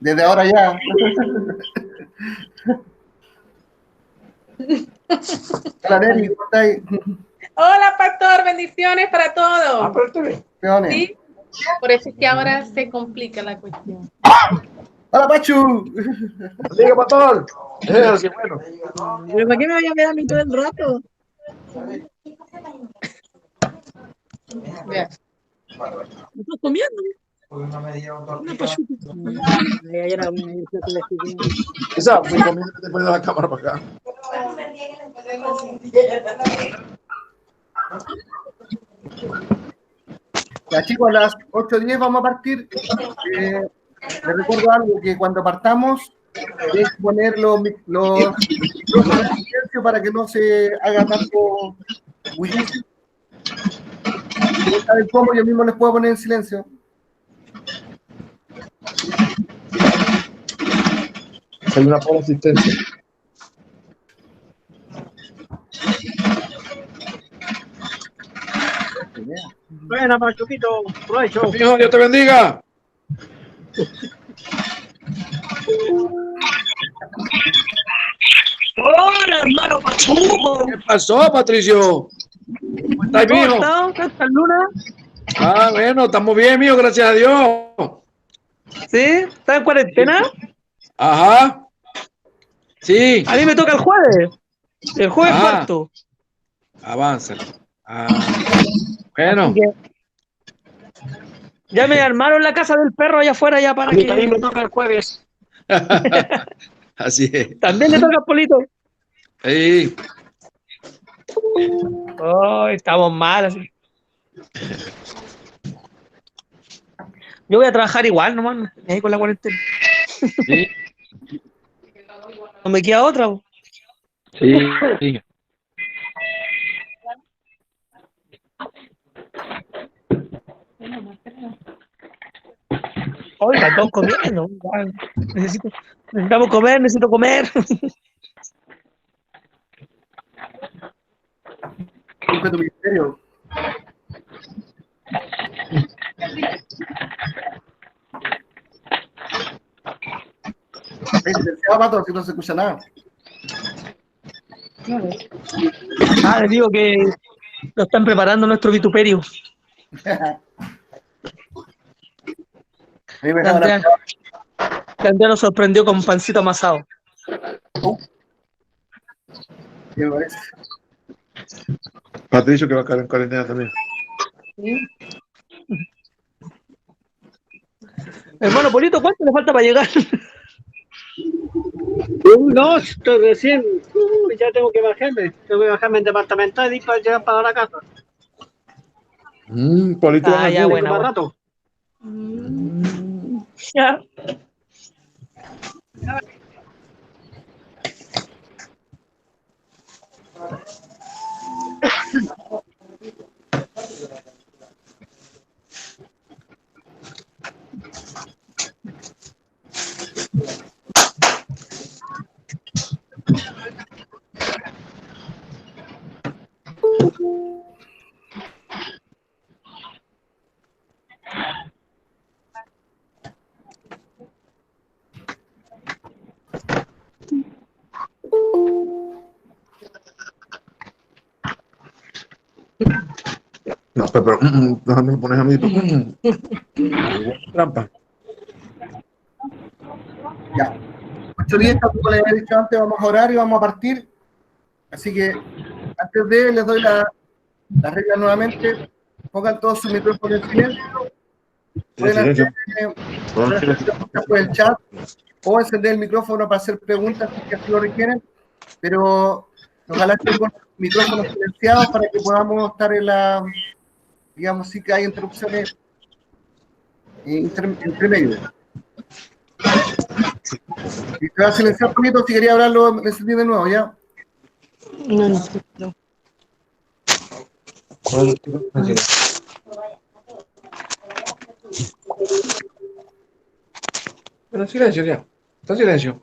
Desde ahora ya. Hola, Neri, ¿cómo estáis? Hola, pastor, bendiciones para todos. pero está bien. Sí, por eso es que ahora se complica la cuestión. ¡Hola, Pachu! Diga, pastor. Sí, bueno. ¿Pero para qué me vaya a ver a mí todo el rato? Ya. ¿Me estás comiendo? Una pachuca. Ayer era un plato de fideo. Esa, fui comiendo después de la cámara para acá. Ya, chicos, a las 8:10 vamos a partir. Les recuerdo algo, que cuando partamos hay que poner los micrófonos en silencio para que no se haga tanto bullicio. Si no saben cómo, yo mismo les puedo poner en silencio. Hay una poca asistencia. Buena, Pachuquito. Provecho. Hijo, Dios te bendiga. Hola, hermano Pachuco. ¿Qué pasó, Patricio? ¿Cómo estás, ¿Cómo mijo? estás? ¿Qué tal, Luna? Ah, bueno, estamos bien, mijo, gracias a Dios. ¿Sí? ¿Estás en cuarentena? Ajá. Sí. A mí me toca el jueves. El jueves Ah. parto. Avanza. Ah, Así bueno. que ya me armaron la casa del perro allá afuera ya para que... A mí me toca el jueves. Así es. También le toca a Polito. Sí. Oh, estamos mal así. Yo voy a trabajar igual nomás, ahí con la cuarentena. Sí. No me queda otra. Po. Sí. Oiga, estamos comiendo. Necesitamos comer, necesito comer. Cumple tu ministerio. ¿Estáis silenciado, Pato? Si no se escucha nada. Ah, les digo que lo están preparando nuestro vituperio. A mí me La dejaban Andrea, la Andrea nos sorprendió con pancito amasado. ¿Qué me parece? Patricio que va a caer en cuarentena también. Hermano Polito, ¿cuánto le falta para llegar? No, estoy recién, ya tengo que bajarme en departamental y para llegar para la casa. Polito. Ah, ya, Tengo buena, más buena. rato. Ya. No, pero déjame poner a mí. Trampa. Ya. 8:10, como les había dicho antes, vamos a orar y vamos a partir. Así que, antes de, les doy las reglas nuevamente. Pongan todos sus micrófonos en silencio. Pueden hacer preguntas por el chat o encender el micrófono para hacer preguntas si así lo requieren, pero ojalá estén con micrófonos silenciados para que podamos estar en la, digamos, sí que hay interrupciones entre medio. Si te va a silenciar un poquito, si quería hablarlo, me encendí de nuevo, ¿ya? No. Está en silencio ya. Está en silencio.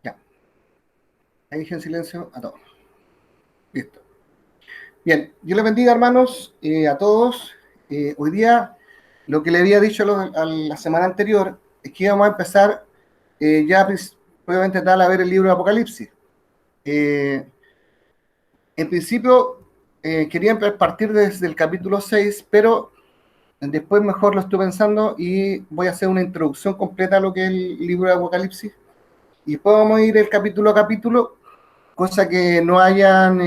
Ya. Ahí dije en silencio a todos. Listo. Bien, Dios les bendiga, hermanos, a todos. Hoy día lo que le había dicho a la semana anterior es que íbamos a empezar ya probablemente tal a ver el libro de Apocalipsis. En principio quería partir desde el capítulo 6, pero después mejor lo estoy pensando y voy a hacer una introducción completa a lo que es el libro de Apocalipsis. Y después vamos a ir el capítulo a capítulo, cosa que no hayan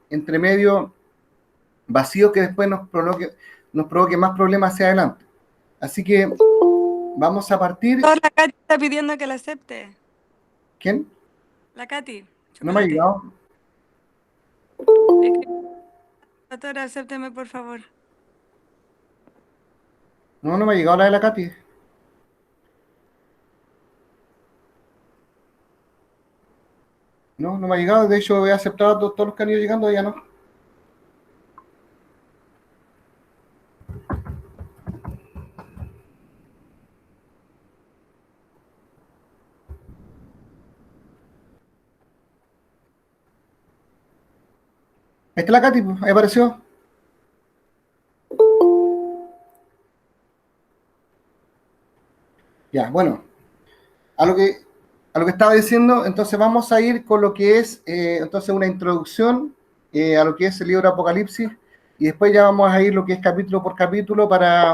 entre medio vacíos que después nos provoque más problemas hacia adelante. Así que vamos a partir. La Katy está pidiendo que la acepte. ¿Quién? La Katy. No me ha llegado. Doctora, acépteme, por favor. No me ha llegado la de la Katy. No me ha llegado. De hecho, he aceptado a todos los que han ido llegando, ya no. Ahí está la Katy, pues, ahí apareció. Ya, bueno. A lo que estaba diciendo, entonces vamos a ir con lo que es entonces una introducción a lo que es el libro de Apocalipsis, y después ya vamos a ir lo que es capítulo por capítulo para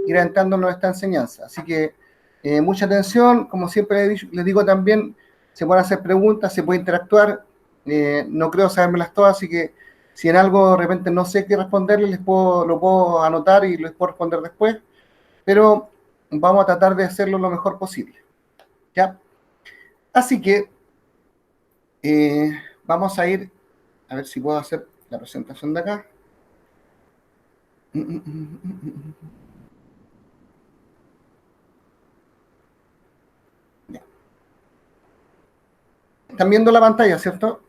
ir adentrándonos esta enseñanza. Así que mucha atención, como siempre les digo también, se pueden hacer preguntas, se puede interactuar, no creo sabérmelas todas, así que si en algo de repente no sé qué responderles, lo puedo anotar y les puedo responder después, pero vamos a tratar de hacerlo lo mejor posible. ¿Ya? Así que vamos a ir, a ver si puedo hacer la presentación de acá. Ya. Están viendo la pantalla, ¿cierto?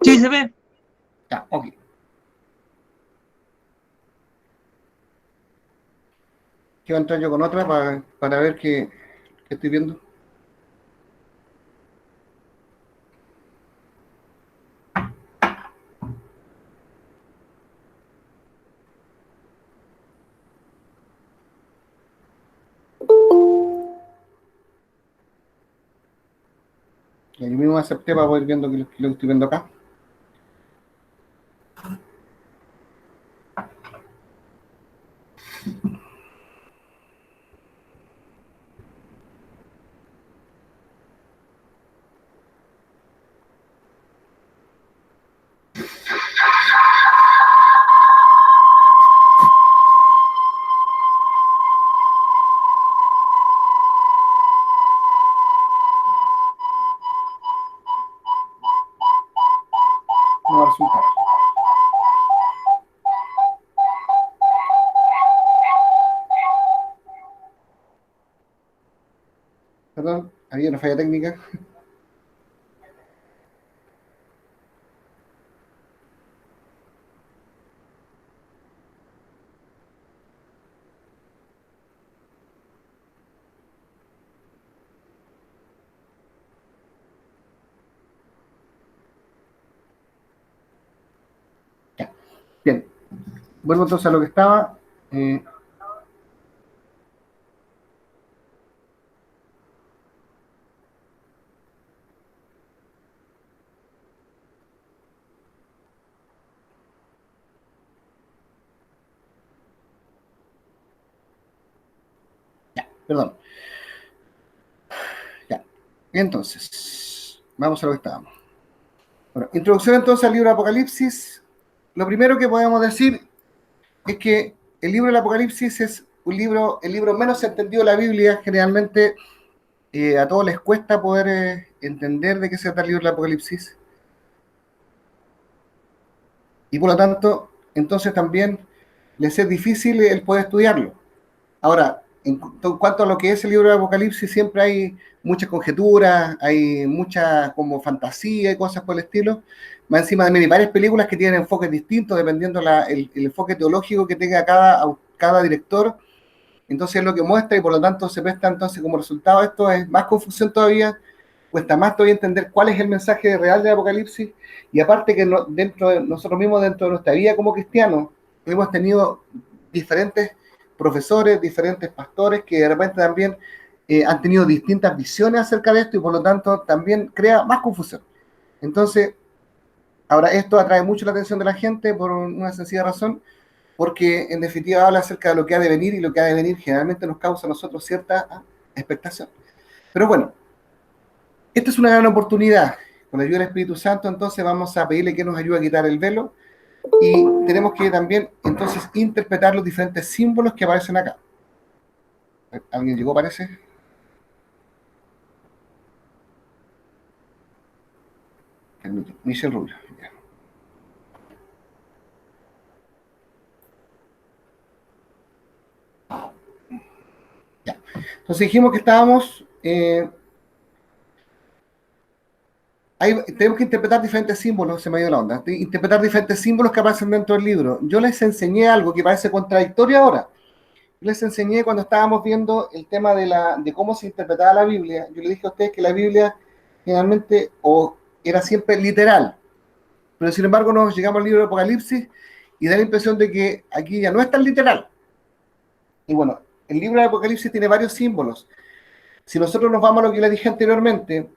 Sí, se ve. Ya, ok. Quiero entrar yo con otra para ver qué estoy viendo. Y yo mismo acepté para poder viendo lo que estoy viendo acá. No va a resultar. Perdón, había una falla técnica. Ya. Bien. Vuelvo entonces a lo que estaba. Perdón. Ya. Entonces, vamos a lo que estábamos. Bueno, introducción entonces al libro de Apocalipsis. Lo primero que podemos decir es que el libro del Apocalipsis es el libro menos entendido de la Biblia. Generalmente a todos les cuesta poder entender de qué se trata el libro del Apocalipsis. Y por lo tanto, entonces también les es difícil el poder estudiarlo. Ahora, en cuanto a lo que es el libro de Apocalipsis, siempre hay muchas conjeturas, hay mucha como fantasía y cosas por el estilo. Más encima de varias películas que tienen enfoques distintos, dependiendo el enfoque teológico que tenga cada director. Entonces es lo que muestra, y por lo tanto se presta entonces como resultado esto es más confusión todavía cuesta más todavía entender cuál es el mensaje real del Apocalipsis, y aparte que dentro de nosotros mismos, dentro de nuestra vida como cristianos, hemos tenido diferentes profesores, diferentes pastores que de repente también han tenido distintas visiones acerca de esto y por lo tanto también crea más confusión. Entonces, ahora esto atrae mucho la atención de la gente por una sencilla razón, porque en definitiva habla acerca de lo que ha de venir, y lo que ha de venir generalmente nos causa a nosotros cierta expectación. Pero bueno, esta es una gran oportunidad. Con la ayuda del Espíritu Santo, entonces vamos a pedirle que nos ayude a quitar el velo, y tenemos que también entonces interpretar los diferentes símbolos que aparecen acá. ¿Alguien llegó, parece? Michelle Rubio. Ya. Entonces dijimos que estábamos... tenemos que interpretar diferentes símbolos, se me dio la onda, interpretar diferentes símbolos que aparecen dentro del libro. Yo les enseñé algo que parece contradictorio ahora. Yo les enseñé cuando estábamos viendo el tema de cómo se interpretaba la Biblia. Yo les dije a ustedes que la Biblia generalmente era siempre literal, pero sin embargo nos llegamos al libro de Apocalipsis y da la impresión de que aquí ya no es tan literal. Y bueno, el libro de Apocalipsis tiene varios símbolos. Si nosotros nos vamos a lo que les dije anteriormente,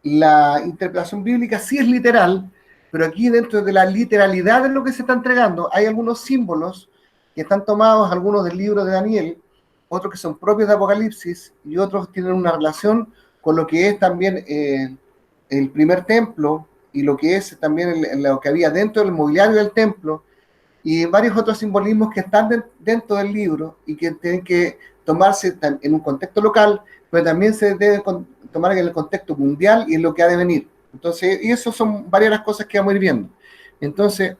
la interpretación bíblica sí es literal, pero aquí dentro de la literalidad de lo que se está entregando hay algunos símbolos que están tomados, algunos del libro de Daniel, otros que son propios de Apocalipsis y otros tienen una relación con lo que es también el primer templo y lo que es también lo que había dentro del mobiliario del templo, y varios otros simbolismos que están dentro del libro y que tienen que tomarse en un contexto local, pero también se debe tomar en el contexto mundial y en lo que ha de venir. Entonces, y eso son varias las cosas que vamos a ir viendo. Entonces,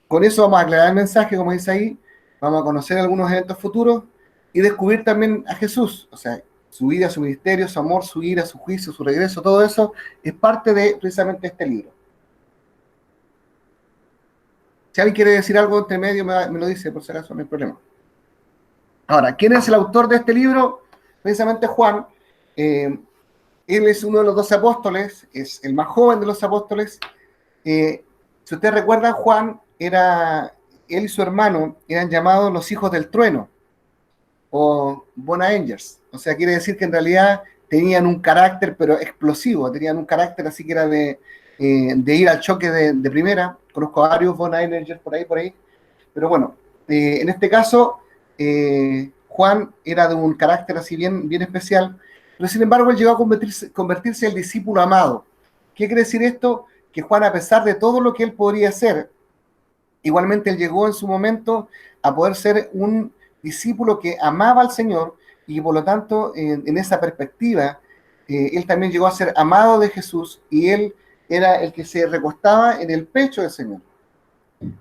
con eso vamos a aclarar el mensaje, como dice ahí, vamos a conocer algunos eventos futuros y descubrir también a Jesús, o sea, su vida, su ministerio, su amor, su ira, su juicio, su regreso, todo eso es parte de precisamente este libro. Si alguien quiere decir algo entre medio, me lo dice, por si acaso, no hay problema. Ahora, ¿quién es el autor de este libro? Precisamente Juan. Él es uno de los 12 apóstoles, es el más joven de los apóstoles. Si ustedes recuerdan, Juan él y su hermano eran llamados los hijos del trueno, o Boanerges. O sea, quiere decir que en realidad tenían un carácter, pero explosivo, tenían un carácter así que era de ir al choque de primera. Conozco a varios Boanerges por ahí. Pero bueno, en este caso, Juan era de un carácter así bien especial, pero sin embargo él llegó a convertirse en el discípulo amado. ¿Qué quiere decir esto? Que Juan, a pesar de todo lo que él podría hacer, igualmente él llegó en su momento a poder ser un discípulo que amaba al Señor, y por lo tanto, en esa perspectiva, él también llegó a ser amado de Jesús, y él era el que se recostaba en el pecho del Señor.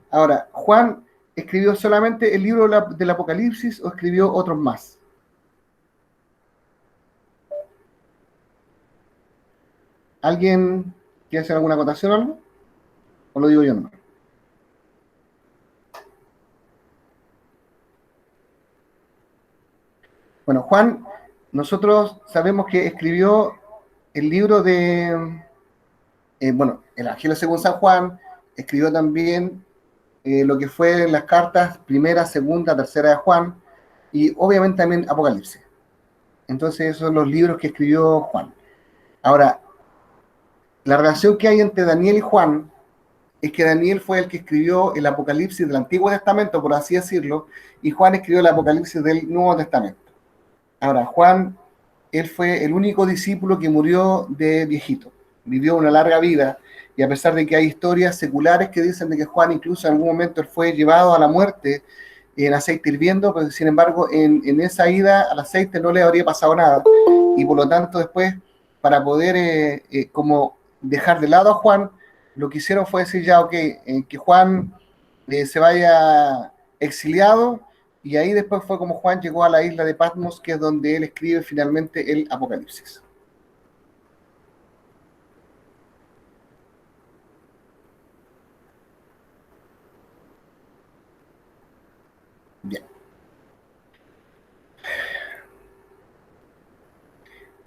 Ahora, Juan ¿escribió solamente el libro del Apocalipsis o escribió otros más? ¿Alguien quiere hacer alguna acotación o algo? ¿O lo digo yo no? Bueno, Juan, nosotros sabemos que escribió el libro de, el Evangelio según San Juan, escribió también lo que fue las cartas primera, segunda, tercera de Juan, y obviamente también Apocalipsis. Entonces esos son los libros que escribió Juan. Ahora, la relación que hay entre Daniel y Juan es que Daniel fue el que escribió el Apocalipsis del Antiguo Testamento, por así decirlo, y Juan escribió el Apocalipsis del Nuevo Testamento. Ahora, Juan, él fue el único discípulo que murió de viejito, vivió una larga vida, y a pesar de que hay historias seculares que dicen de que Juan incluso en algún momento él fue llevado a la muerte en aceite hirviendo, pero sin embargo en esa ida al aceite no le habría pasado nada, y por lo tanto después, para poder como dejar de lado a Juan, lo que hicieron fue decir ya, ok, que Juan se vaya exiliado, y ahí después fue como Juan llegó a la isla de Patmos, que es donde él escribe finalmente el Apocalipsis. Bien.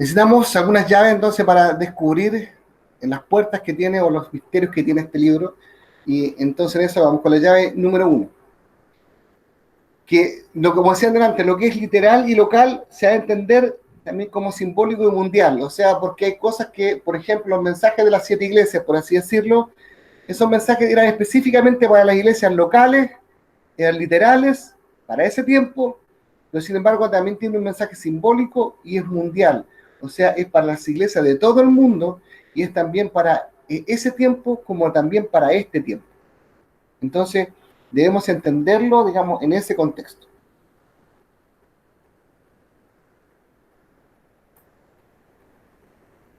Necesitamos algunas llaves entonces para descubrir las puertas que tiene o los misterios que tiene este libro. Y entonces en eso vamos con la llave número 1. Que, como decía antes, lo que es literal y local se ha de entender también como simbólico y mundial. O sea, porque hay cosas que, por ejemplo, los mensajes de las 7 iglesias, por así decirlo, esos mensajes eran específicamente para las iglesias locales, eran literales para ese tiempo, pero sin embargo también tiene un mensaje simbólico y es mundial. O sea, es para las iglesias de todo el mundo y es también para ese tiempo como también para este tiempo. Entonces, debemos entenderlo, digamos, en ese contexto.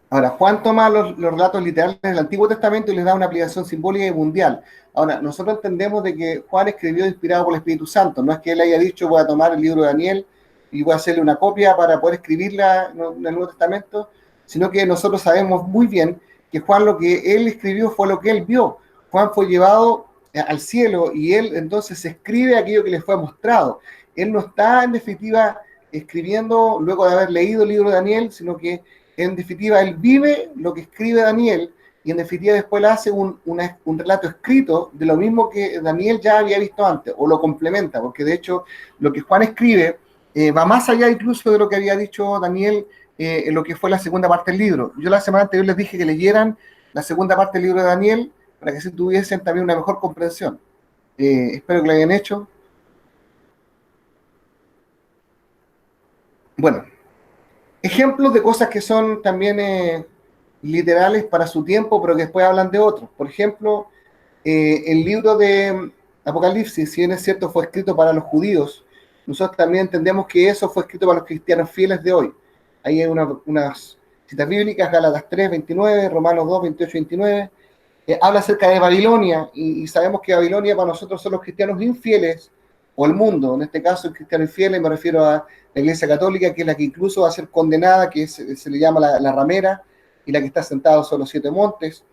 Ahora, Juan toma los relatos literales del Antiguo Testamento y les da una aplicación simbólica y mundial. Ahora, nosotros entendemos de que Juan escribió inspirado por el Espíritu Santo. No es que él haya dicho, voy a tomar el libro de Daniel y voy a hacerle una copia para poder escribirla en el Nuevo Testamento, sino que nosotros sabemos muy bien que Juan lo que él escribió fue lo que él vio. Juan fue llevado al cielo y él entonces escribe aquello que le fue mostrado. Él no está en definitiva escribiendo luego de haber leído el libro de Daniel, sino que en definitiva él vive lo que escribe Daniel y en definitiva después le hace un relato escrito de lo mismo que Daniel ya había visto antes, o lo complementa, porque de hecho lo que Juan escribe va más allá incluso de lo que había dicho Daniel en lo que fue la segunda parte del libro. Yo la semana anterior les dije que leyeran la segunda parte del libro de Daniel para que así tuviesen también una mejor comprensión. Espero que lo hayan hecho. Bueno, ejemplos de cosas que son también literales para su tiempo, pero que después hablan de otros. Por ejemplo, el libro de Apocalipsis, si bien es cierto, fue escrito para los judíos, nosotros también entendemos que eso fue escrito para los cristianos fieles de hoy. Ahí hay unas citas bíblicas, Gálatas 3, 29, Romanos 2, 28, 29. Habla acerca de Babilonia, y sabemos que Babilonia para nosotros son los cristianos infieles, o el mundo. En este caso, el cristiano infiel, me refiero a la Iglesia Católica, que es la que incluso va a ser condenada, que se le llama la ramera, y la que está sentada sobre los 7 montes,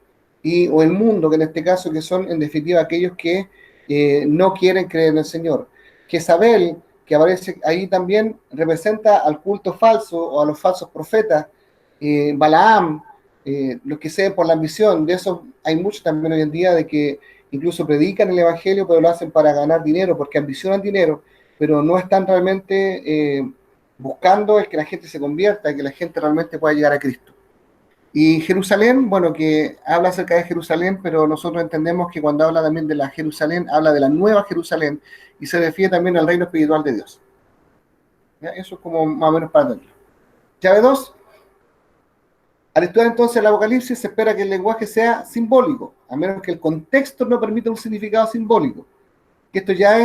o el mundo, que en este caso que son en definitiva aquellos que no quieren creer en el Señor. Jezabel, que aparece ahí también, representa al culto falso o a los falsos profetas. Balaam, los que se ven por la ambición, de eso hay muchos también hoy en día, de que incluso predican el Evangelio, pero lo hacen para ganar dinero, porque ambicionan dinero, pero no están realmente buscando el que la gente se convierta, que la gente realmente pueda llegar a Cristo. Y Jerusalén, bueno, que habla acerca de Jerusalén, pero nosotros entendemos que cuando habla también de la Jerusalén, habla de la nueva Jerusalén, y se refiere también al reino espiritual de Dios. ¿Ya? Eso es como más o menos para entenderlo. Llave 2. Al estudiar entonces el Apocalipsis, se espera que el lenguaje sea simbólico, a menos que el contexto no permita un significado simbólico. Que esto ya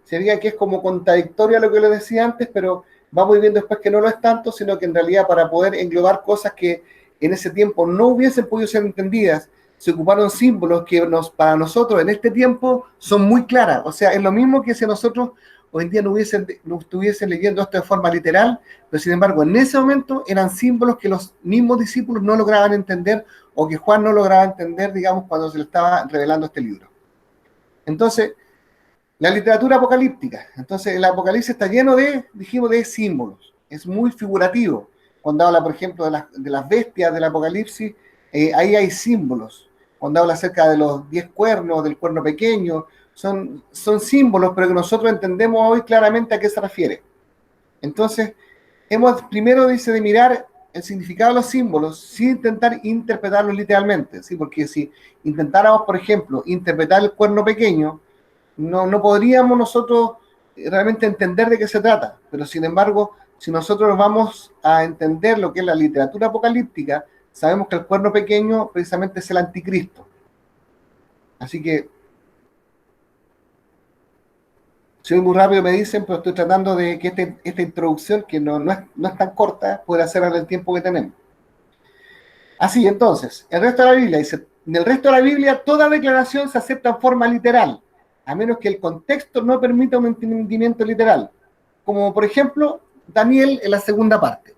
sería que es como contradictorio a lo que les decía antes, pero vamos viendo después que no lo es tanto, sino que en realidad para poder englobar cosas que en ese tiempo no hubiesen podido ser entendidas, se ocuparon símbolos que para nosotros en este tiempo son muy claras. O sea, es lo mismo que si nosotros hoy en día no estuviesen leyendo esto de forma literal, pero sin embargo en ese momento eran símbolos que los mismos discípulos no lograban entender, o que Juan no lograba entender, digamos, cuando se le estaba revelando este libro. Entonces, la literatura apocalíptica. Entonces, el Apocalipsis está lleno de símbolos. Es muy figurativo. Cuando habla, por ejemplo, de las bestias del Apocalipsis, ahí hay símbolos. Cuando habla acerca de los 10 cuernos, del cuerno pequeño, son símbolos, pero que nosotros entendemos hoy claramente a qué se refiere. Entonces, primero dice de mirar el significado de los símbolos sin intentar interpretarlos literalmente, ¿sí? Porque si intentáramos, por ejemplo, interpretar el cuerno pequeño, no podríamos nosotros realmente entender de qué se trata. Pero sin embargo, si nosotros vamos a entender lo que es la literatura apocalíptica, sabemos que el cuerno pequeño precisamente es el anticristo. Así que, si voy muy rápido me dicen, pero estoy tratando de que esta introducción, que no es tan corta, pueda hacerla en el tiempo que tenemos. Así, entonces, el resto de la Biblia dice, en el resto de la Biblia toda declaración se acepta en forma literal, a menos que el contexto no permita un entendimiento literal. Como por ejemplo, Daniel en la segunda parte.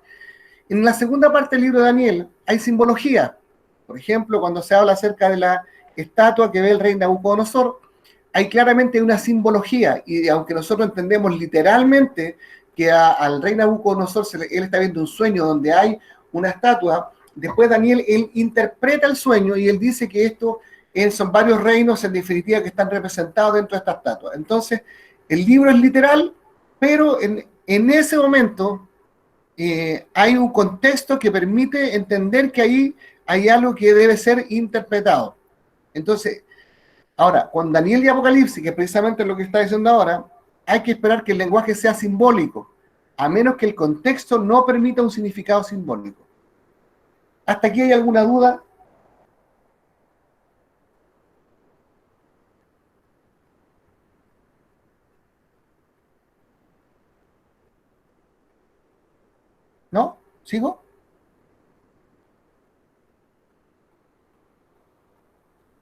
En la segunda parte del libro de Daniel hay simbología. Por ejemplo, cuando se habla acerca de la estatua que ve el rey Nabucodonosor, hay claramente una simbología, y aunque nosotros entendemos literalmente que al rey Nabucodonosor él está viendo un sueño donde hay una estatua. Después Daniel, él interpreta el sueño y él dice que esto son varios reinos en definitiva que están representados dentro de esta estatua. Entonces, el libro es literal, pero en ese momento hay un contexto que permite entender que ahí hay algo que debe ser interpretado. Entonces, ahora, con Daniel y Apocalipsis, que es precisamente lo que está diciendo ahora, hay que esperar que el lenguaje sea simbólico, a menos que el contexto no permita un significado simbólico. ¿Hasta aquí hay alguna duda? ¿No? ¿Sigo?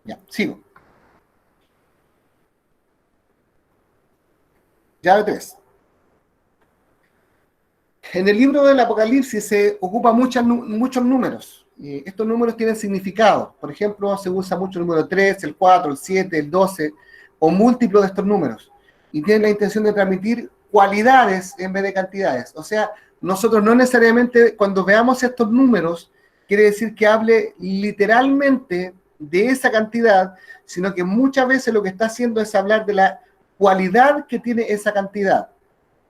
Ya, sigo. Llave 3. En el libro del Apocalipsis se ocupa muchos números. Estos números tienen significado. Por ejemplo, se usa mucho el número 3, el 4, el 7, el 12, o múltiplos de estos números. Y tienen la intención de transmitir cualidades en vez de cantidades. O sea, nosotros no necesariamente cuando veamos estos números, quiere decir que hable literalmente de esa cantidad, sino que muchas veces lo que está haciendo es hablar de la cualidad que tiene esa cantidad.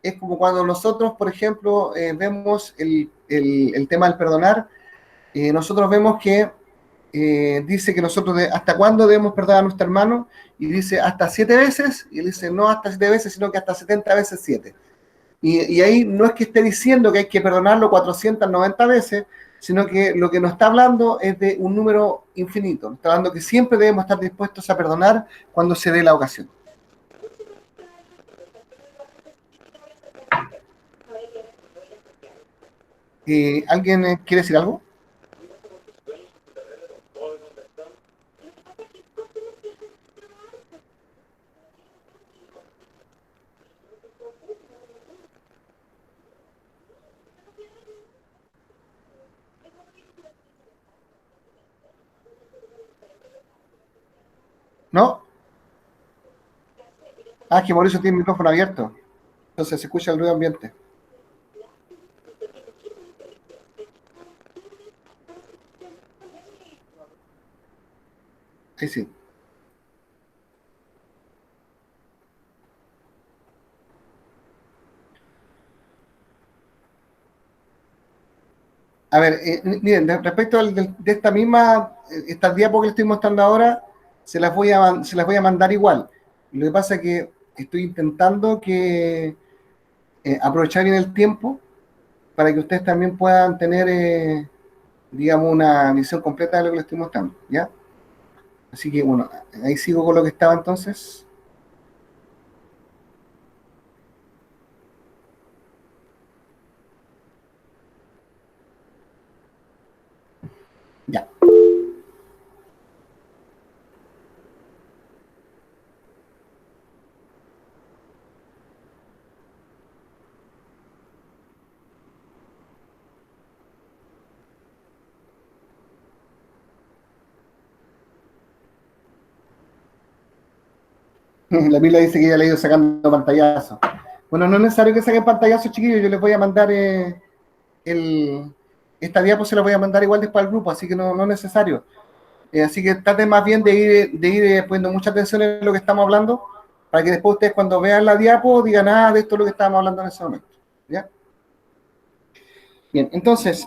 Es como cuando nosotros, por ejemplo, vemos el tema del perdonar, nosotros vemos que dice que nosotros hasta cuándo debemos perdonar a nuestro hermano, y dice hasta 7 veces, y él dice no hasta 7 veces, sino que hasta 70 veces 7. Y ahí no es que esté diciendo que hay que perdonarlo 490 veces, sino que lo que nos está hablando es de un número infinito. Nos está hablando que siempre debemos estar dispuestos a perdonar cuando se dé la ocasión. ¿Alguien quiere decir algo? ¿No? Ah, que Mauricio tiene el micrófono abierto. Entonces se escucha el ruido ambiente. Sí, sí. A ver, miren, respecto de esta misma, estas diapos que les estoy mostrando ahora, se las voy a mandar igual. Lo que pasa es que estoy intentando aprovechar bien el tiempo para que ustedes también puedan tener, digamos, una visión completa de lo que les estoy mostrando, ¿ya? Así que, bueno, ahí sigo con lo que estaba entonces. Ya. La Mila dice que ya le ha ido sacando pantallazos. Bueno, no es necesario que saquen pantallazos, chiquillos. Yo les voy a mandar esta diapo, se la voy a mandar igual después al grupo, así que no es necesario. Así que traten más bien de ir poniendo mucha atención en lo que estamos hablando, para que después ustedes cuando vean la diapo digan, ah, de esto es lo que estábamos hablando en ese momento. ¿Ya? Bien, entonces,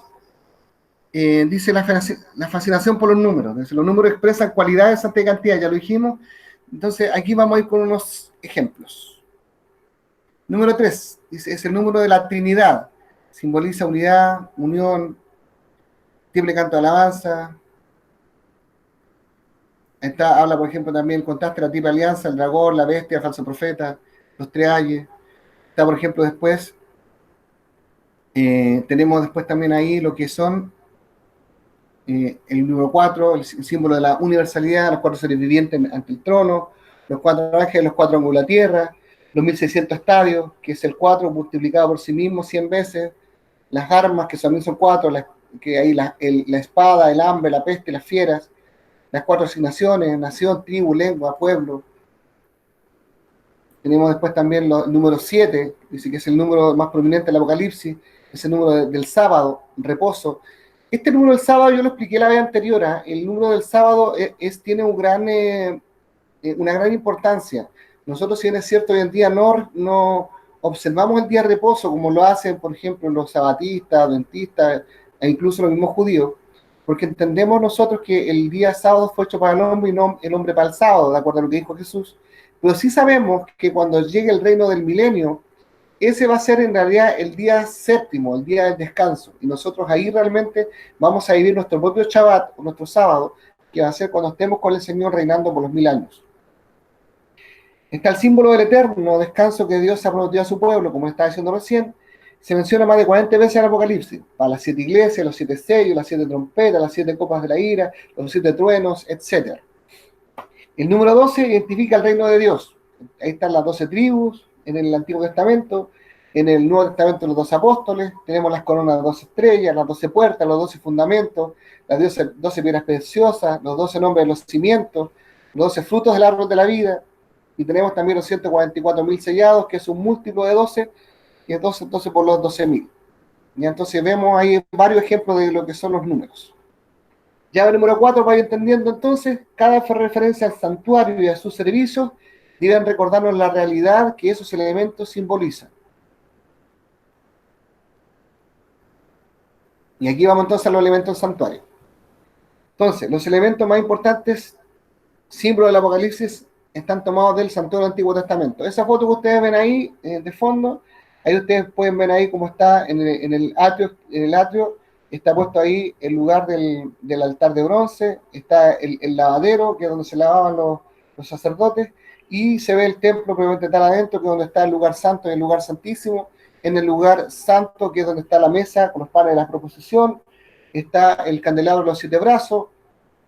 dice la fascinación por los números. Dice, los números expresan cualidades ante cantidad, ya lo dijimos. Entonces, aquí vamos a ir con unos ejemplos. Número 3, dice, es el número de la Trinidad. Simboliza unidad, unión, triple canto de alabanza. Habla, por ejemplo, también el contraste de la triple alianza, el dragón, la bestia, el falso profeta, los tres ayes. Está, por ejemplo, después, tenemos después también ahí lo que son el número 4, el símbolo de la universalidad, los 4 seres vivientes ante el trono, los 4 ángeles, los 4 ángulos de la tierra, los 1600 estadios, que es el 4 multiplicado por sí mismo 100 veces, las armas, que también son 4, que hay la espada, el hambre, la peste, las fieras, las 4 asignaciones, nación, tribu, lengua, pueblo. Tenemos después también el número 7, dice que es el número más prominente del Apocalipsis, es el número del sábado, reposo. Este número del sábado yo lo expliqué la vez anterior, ¿eh? El número del sábado tiene una gran importancia. Nosotros, si bien es cierto, hoy en día no observamos el día de reposo como lo hacen, por ejemplo, los sabatistas, adventistas e incluso los mismos judíos, porque entendemos nosotros que el día sábado fue hecho para el hombre y no el hombre para el sábado, de acuerdo a lo que dijo Jesús. Pero sí sabemos que cuando llegue el reino del milenio, ese va a ser en realidad el día séptimo, el día del descanso. Y nosotros ahí realmente vamos a vivir nuestro propio Shabbat, o nuestro sábado, que va a ser cuando estemos con el Señor reinando por los 1000 años. Está el símbolo del eterno descanso que Dios ha prometido a su pueblo, como estaba diciendo recién. Se menciona más de 40 veces en el Apocalipsis, para las 7 iglesias, los 7 sellos, las 7 trompetas, las 7 copas de la ira, los 7 truenos, etc. El número 12 identifica el reino de Dios. Ahí están las 12 tribus en el Antiguo Testamento, en el Nuevo Testamento los 12 apóstoles, tenemos las coronas de 12 estrellas, las 12 puertas, los 12 fundamentos, las 12 piedras preciosas, los 12 nombres de los cimientos, los 12 frutos del árbol de la vida, y tenemos también los 144.000 sellados, que es un múltiplo de 12, y es 12 entonces por los 12.000. Y entonces vemos ahí varios ejemplos de lo que son los números. Ya el número 4, para ir entendiendo entonces, cada referencia al santuario y a sus servicios deben recordarnos la realidad que esos elementos simbolizan. Y aquí vamos entonces a los elementos del santuario. Entonces, los elementos más importantes, símbolos del Apocalipsis, están tomados del santuario del Antiguo Testamento. Esa foto que ustedes ven ahí, de fondo, ahí ustedes pueden ver ahí cómo está en el atrio, está puesto ahí el lugar del altar de bronce, está el lavadero, que es donde se lavaban los sacerdotes, y se ve el templo propiamente tal adentro, que es donde está el lugar santo y el lugar santísimo. En el lugar santo, que es donde está la mesa con los panes de la proposición, está el candelabro de los 7 brazos,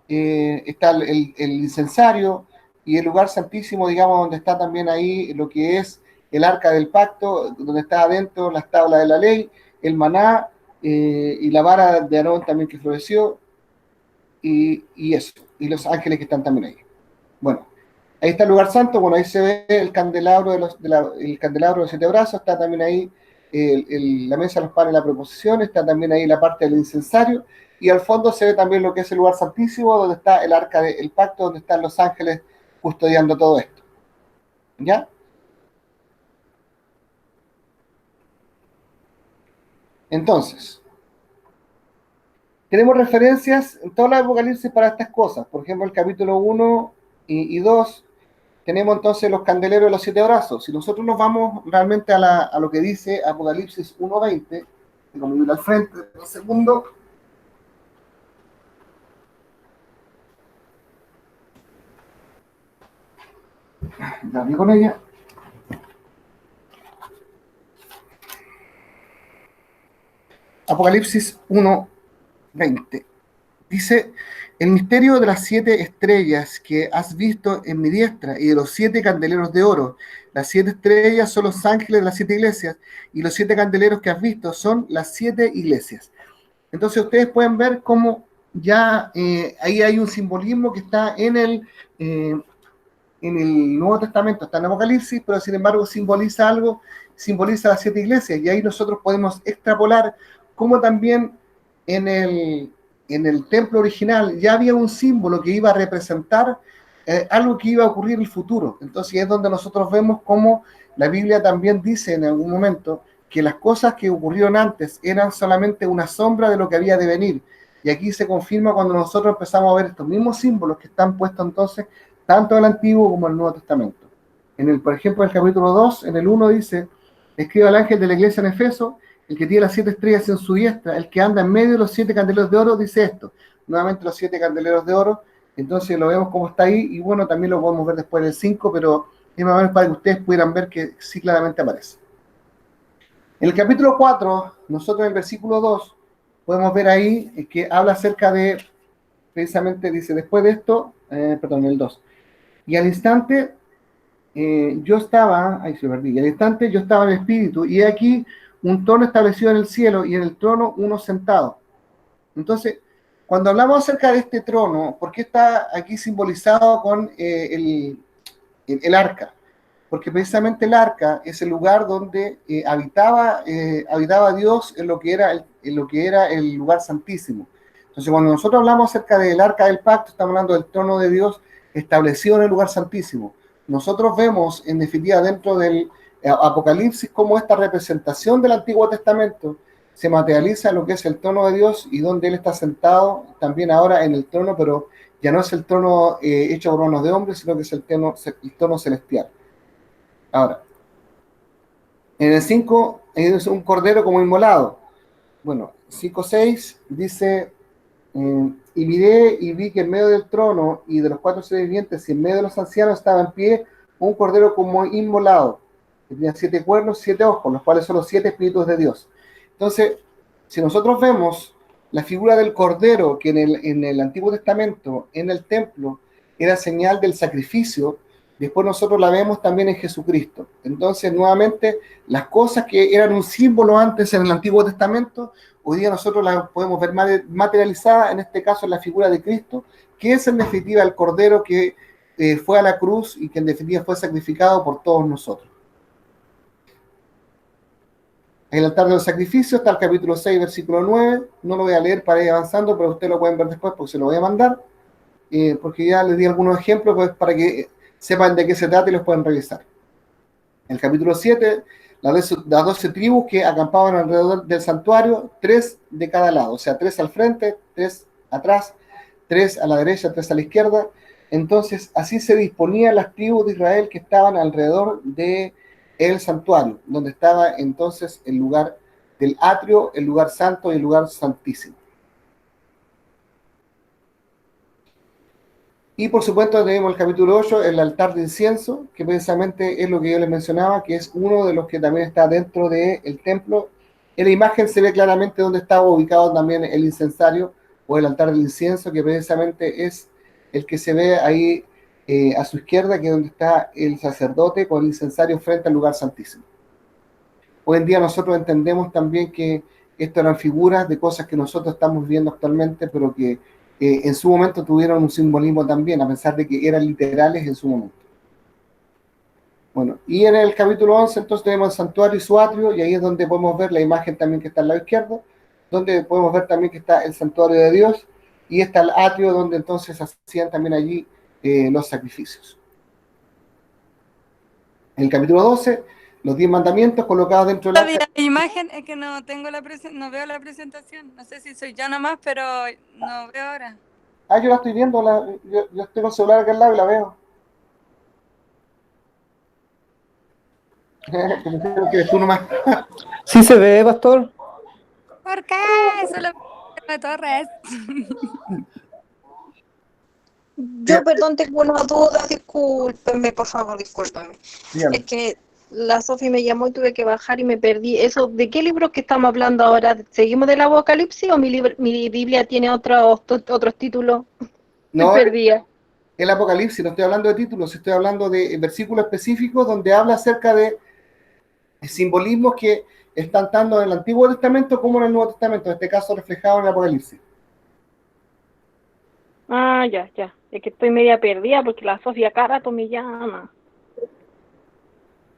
está el incensario, y el lugar santísimo, digamos, donde está también ahí lo que es el arca del pacto, donde está adentro las tablas de la ley, el maná, y la vara de Aarón también que floreció, y eso, y los ángeles que están también ahí. Bueno, ahí está el lugar santo, bueno, ahí se ve el candelabro el candelabro de 7 brazos, está también ahí la mesa de los panes de la proposición, está también ahí la parte del incensario, y al fondo se ve también lo que es el lugar santísimo, donde está el arca del pacto, donde están los ángeles custodiando todo esto. ¿Ya? Entonces, tenemos referencias en toda la Apocalipsis para estas cosas. Por ejemplo, el capítulo 1 y 2, tenemos entonces los candeleros de los 7 brazos. Si nosotros nos vamos realmente a lo que dice Apocalipsis 1:20, tengo mi Biblia al frente, un segundo. Ya vi con ella. Apocalipsis 1:20. Dice, el misterio de las 7 estrellas que has visto en mi diestra y de los 7 candeleros de oro. Las 7 estrellas son los ángeles de las 7 iglesias y los 7 candeleros que has visto son las 7 iglesias. Entonces ustedes pueden ver cómo ya ahí hay un simbolismo que está en el Nuevo Testamento, está en Apocalipsis, pero sin embargo simboliza algo, simboliza las 7 iglesias, y ahí nosotros podemos extrapolar cómo también en el templo original ya había un símbolo que iba a representar algo que iba a ocurrir en el futuro. Entonces es donde nosotros vemos cómo la Biblia también dice en algún momento que las cosas que ocurrieron antes eran solamente una sombra de lo que había de venir. Y aquí se confirma cuando nosotros empezamos a ver estos mismos símbolos que están puestos entonces tanto en el Antiguo como en el Nuevo Testamento. Por ejemplo, en el capítulo 2, en el 1 dice, escribe al ángel de la iglesia en Efeso, el que tiene las 7 estrellas en su diestra, el que anda en medio de los 7 candeleros de oro, dice esto. Nuevamente los 7 candeleros de oro, entonces lo vemos como está ahí, y bueno, también lo podemos ver después en el 5, pero es más o menos para que ustedes pudieran ver que sí claramente aparece. En el capítulo 4, nosotros en el versículo 2, podemos ver ahí que habla acerca de, precisamente dice, después de esto, perdón, el 2, y al instante yo estaba, ahí se lo perdí, y al instante yo estaba en el espíritu, y aquí un trono establecido en el cielo, y en el trono uno sentado. Entonces, cuando hablamos acerca de este trono, ¿por qué está aquí simbolizado con el arca? porque precisamente el arca es el lugar donde habitaba Dios en lo que era el lugar santísimo. Entonces, cuando nosotros hablamos acerca del arca del pacto, estamos hablando del trono de Dios establecido en el lugar santísimo. Nosotros vemos, en definitiva, dentro del Apocalipsis, cómo esta representación del Antiguo Testamento se materializa en lo que es el trono de Dios y donde Él está sentado también ahora en el trono, pero ya no es el trono hecho por manos de hombres, sino que es el trono celestial. Ahora, en el 5 es un cordero como inmolado. Bueno, 5:6 dice, y miré y vi que en medio del trono y de los 4 seres vivientes y en medio de los ancianos estaba en pie un cordero como inmolado, que tenía 7 cuernos, 7 ojos, los cuales son los 7 espíritus de Dios. Entonces, si nosotros vemos la figura del cordero que en el Antiguo Testamento, en el templo, era señal del sacrificio, después nosotros la vemos también en Jesucristo. Entonces, nuevamente, las cosas que eran un símbolo antes en el Antiguo Testamento, hoy día nosotros las podemos ver materializadas, en este caso en la figura de Cristo, que es en definitiva el cordero que fue a la cruz y que en definitiva fue sacrificado por todos nosotros. El altar del sacrificio está el capítulo 6, versículo 9. No lo voy a leer para ir avanzando, pero ustedes lo pueden ver después porque se lo voy a mandar. Porque ya les di algunos ejemplos pues, para que sepan de qué se trata y los pueden revisar. En el capítulo 7, las 12 tribus que acampaban alrededor del santuario, 3 de cada lado, o sea, 3 al frente, 3 atrás, 3 a la derecha, 3 a la izquierda. Entonces, así se disponían las tribus de Israel que estaban alrededor de el santuario, donde estaba entonces el lugar del atrio, el lugar santo y el lugar santísimo. Y por supuesto tenemos el capítulo 8, el altar de incienso, que precisamente es lo que yo les mencionaba, que es uno de los que también está dentro del templo. En la imagen se ve claramente dónde estaba ubicado también el incensario o el altar del incienso, que precisamente es el que se ve ahí a su izquierda, que es donde está el sacerdote con el incensario frente al lugar santísimo. Hoy en día nosotros entendemos también que esto eran figuras de cosas que nosotros estamos viendo actualmente, pero que en su momento tuvieron un simbolismo también, a pesar de que eran literales en su momento. Bueno, y en el capítulo 11 entonces tenemos el santuario y su atrio, y ahí es donde podemos ver la imagen también que está al lado izquierdo, donde podemos ver también que está el santuario de Dios, y está el atrio donde entonces hacían también allí los sacrificios. En el capítulo 12, los 10 mandamientos colocados dentro del arca. La imagen es que no tengo no veo la presentación. No sé si soy yo nomás, pero no veo ahora. Ah, yo la estoy viendo, yo estoy con el celular acá al lado y la veo. Creo que eres tú nomás. Sí se ve, pastor. ¿Por qué? Solo me Torres. Yo, perdón, tengo una duda, discúlpenme, por favor, discúlpenme. Dígame. Es que la Sofi me llamó y tuve que bajar y me perdí. Eso, ¿de qué libro que estamos hablando ahora? ¿Seguimos del Apocalipsis o mi Biblia tiene otros títulos? No, Me perdía. el Apocalipsis, no estoy hablando de títulos, estoy hablando de versículos específicos donde habla acerca de simbolismos que están tanto en el Antiguo Testamento como en el Nuevo Testamento, en este caso reflejado en el Apocalipsis. Ah, ya. Es que estoy media perdida porque la Sofía cada rato me llama.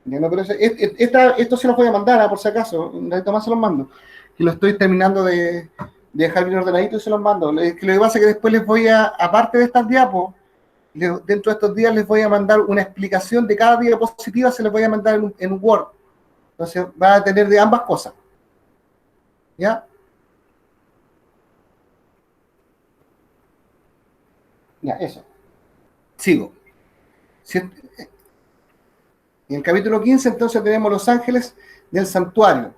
Ya no, pero esto se los voy a mandar, por si acaso, un ratito más se los mando. Y lo estoy terminando de dejar bien ordenadito y se los mando. Lo que pasa es que después les voy aparte de estas diapos, dentro de estos días les voy a mandar una explicación de cada diapositiva, se les voy a mandar en un Word. Entonces va a tener de ambas cosas. ¿Ya? Ya, eso. Sigo. En el capítulo 15 entonces tenemos los ángeles del santuario.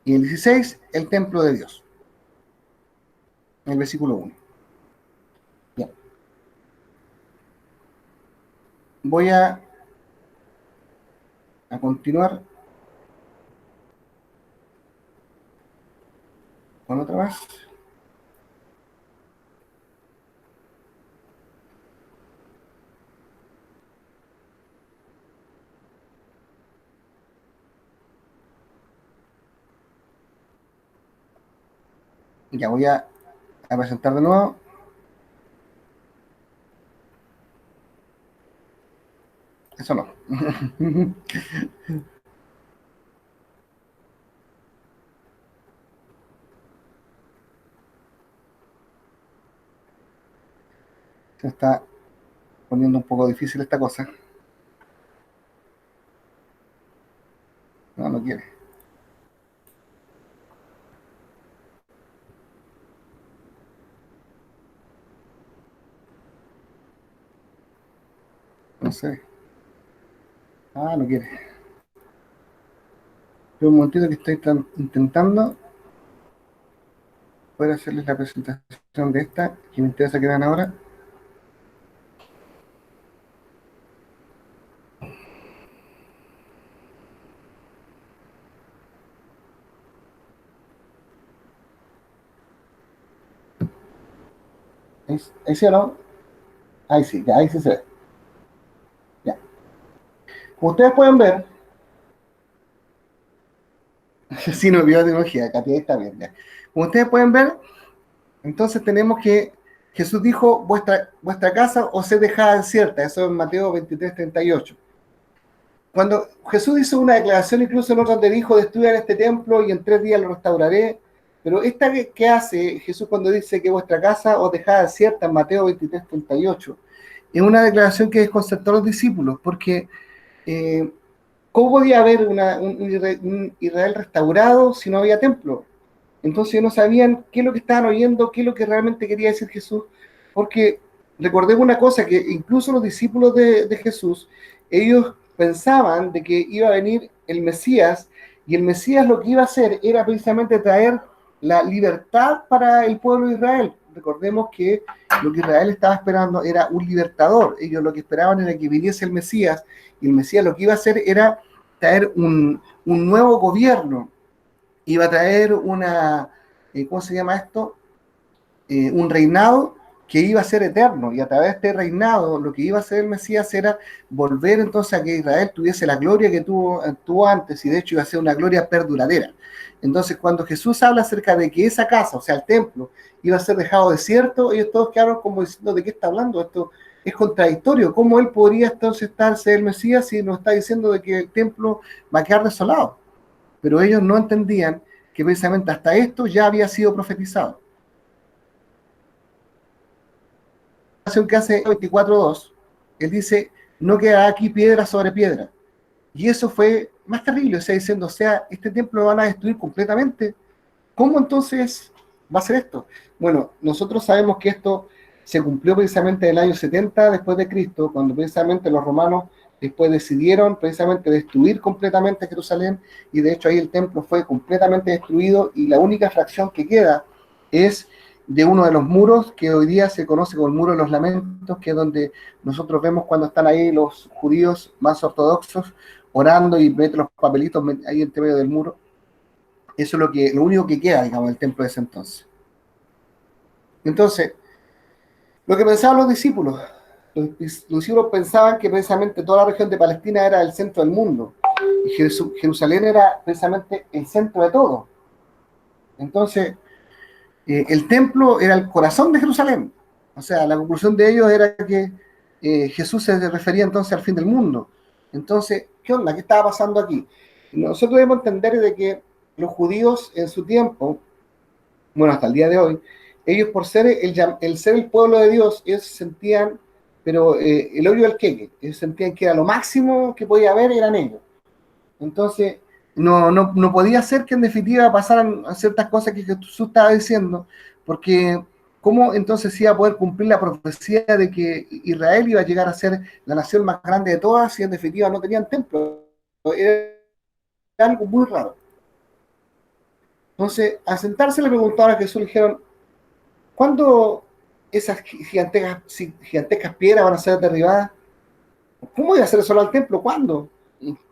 Y el 16, el templo de Dios. En el versículo 1. Bien. Voy a continuar con otra más. Ya voy a presentar de nuevo. Eso no. Se está poniendo un poco difícil esta cosa. No, no quiere. No sé. Ah, no quiere. Pero un momentito que estoy intentando poder hacerles la presentación de esta, que me interesa que vean ahora. ¿Ahí sí o no? Ahí sí, ya, ahí sí se ve. Ya. Como ustedes pueden ver, sí, no vio tecnología, Katy, ahí está bien. Ya. Como ustedes pueden ver, entonces tenemos que Jesús dijo, vuestra casa os es dejada desierta, eso es Mateo 23:38. Cuando Jesús hizo una declaración, incluso en otra donde dijo, destruyan este templo y en 3 días lo restauraré, pero esta que hace Jesús cuando dice que vuestra casa os dejada desierta, en Mateo 23:38, es una declaración que desconcertó a los discípulos, porque ¿cómo podía haber un Israel restaurado si no había templo? Entonces no sabían qué es lo que estaban oyendo, qué es lo que realmente quería decir Jesús, porque recordemos una cosa, que incluso los discípulos de Jesús, ellos pensaban de que iba a venir el Mesías, y el Mesías lo que iba a hacer era precisamente traer la libertad para el pueblo de Israel. Recordemos que lo que Israel estaba esperando era un libertador, ellos lo que esperaban era que viniese el Mesías, y el Mesías lo que iba a hacer era traer un nuevo gobierno, iba a traer ¿cómo se llama esto? Un reinado que iba a ser eterno, y a través de este reinado lo que iba a hacer el Mesías era volver entonces a que Israel tuviese la gloria que tuvo antes, y de hecho iba a ser una gloria perduradera. Entonces cuando Jesús habla acerca de que esa casa, o sea el templo, iba a ser dejado desierto, ellos todos quedaron como diciendo, ¿de qué está hablando? Esto es contradictorio. ¿Cómo él podría entonces ser el Mesías si nos está diciendo de que el templo va a quedar desolado? Pero ellos no entendían que precisamente hasta esto ya había sido profetizado. Que hace 24:2, él dice, no quedará aquí piedra sobre piedra. Y eso fue más terrible, o sea, diciendo, o sea, este templo lo van a destruir completamente. ¿Cómo entonces va a ser esto? Bueno, nosotros sabemos que esto se cumplió precisamente en el año 70 después de Cristo, cuando precisamente los romanos después decidieron precisamente destruir completamente Jerusalén, y de hecho ahí el templo fue completamente destruido, y la única fracción que queda es de uno de los muros que hoy día se conoce como el Muro de los Lamentos, que es donde nosotros vemos cuando están ahí los judíos más ortodoxos orando y meten los papelitos ahí entre medio del muro. Eso es lo único que queda, digamos, del templo de ese entonces. Entonces, lo que pensaban los discípulos pensaban que precisamente toda la región de Palestina era el centro del mundo, y Jerusalén era precisamente el centro de todo. Entonces, el templo era el corazón de Jerusalén. O sea, la conclusión de ellos era que Jesús se refería entonces al fin del mundo. Entonces, ¿qué onda? ¿Qué estaba pasando aquí? Nosotros debemos entender de que los judíos en su tiempo, bueno, hasta el día de hoy, ellos por ser el pueblo de Dios, ellos se sentían, pero el hoyo del queque, ellos sentían que era lo máximo que podía haber, eran ellos. Entonces, no podía ser que en definitiva pasaran ciertas cosas que Jesús estaba diciendo, porque ¿cómo entonces iba a poder cumplir la profecía de que Israel iba a llegar a ser la nación más grande de todas si en definitiva no tenían templo? Era algo muy raro. Entonces, al sentarse le preguntaron a Jesús, le dijeron, ¿cuándo esas gigantescas piedras van a ser derribadas? ¿Cómo iba a ser solo al templo? ¿Cuándo?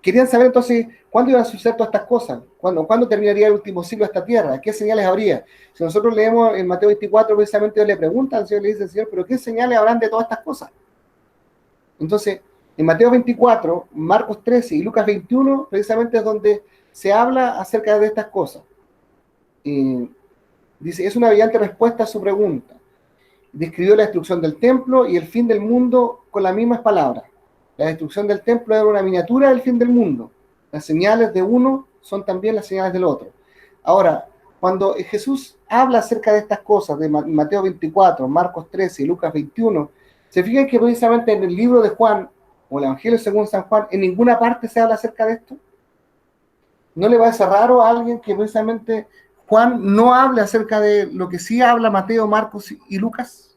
Querían saber entonces cuándo iban a suceder todas estas cosas, cuándo terminaría el último siglo de esta tierra, qué señales habría. Si nosotros leemos en Mateo 24, precisamente Dios le pregunta al Señor, le dice al Señor, pero ¿qué señales habrán de todas estas cosas? Entonces, en Mateo 24, Marcos 13 y Lucas 21, precisamente es donde se habla acerca de estas cosas. Dice, es una brillante respuesta a su pregunta. Describió la destrucción del templo y el fin del mundo con las mismas palabras. La destrucción del templo era una miniatura del fin del mundo. Las señales de uno son también las señales del otro. Ahora, cuando Jesús habla acerca de estas cosas, de Mateo 24, Marcos 13 y Lucas 21, se fijan que precisamente en el libro de Juan, o el Evangelio según San Juan, en ninguna parte se habla acerca de esto. ¿No le parece raro a alguien que precisamente Juan no hable acerca de lo que sí habla Mateo, Marcos y Lucas?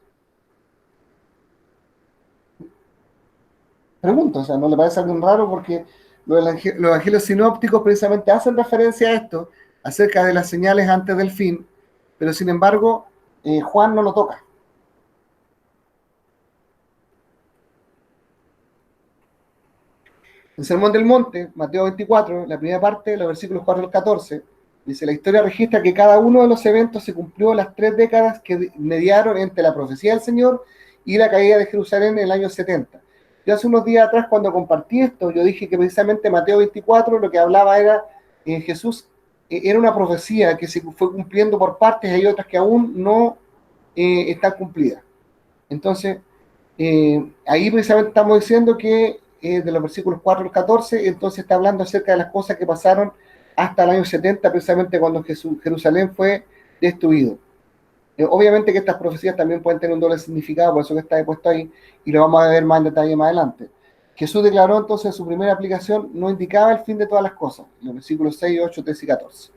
Pregunto, o sea, ¿no le parece algo raro? Porque los evangelios sinópticos precisamente hacen referencia a esto, acerca de las señales antes del fin, pero sin embargo, Juan no lo toca. En el Sermón del Monte, Mateo 24, la primera parte, los versículos 4 al 14, dice: la historia registra que cada uno de los eventos se cumplió en las 3 décadas que mediaron entre la profecía del Señor y la caída de Jerusalén en el año 70. Yo hace unos días atrás, cuando compartí esto, yo dije que precisamente Mateo 24 lo que hablaba era Jesús, era una profecía que se fue cumpliendo por partes, y hay otras que aún no están cumplidas. Entonces, ahí precisamente estamos diciendo que de los versículos 4 al 14, entonces está hablando acerca de las cosas que pasaron hasta el año 70, precisamente cuando Jerusalén fue destruido. Obviamente que estas profecías también pueden tener un doble significado, por eso que está puesto ahí, y lo vamos a ver más en detalle más adelante. Jesús declaró entonces en su primera aplicación, no indicaba el fin de todas las cosas, en los versículos 6, 8, 13 y 14.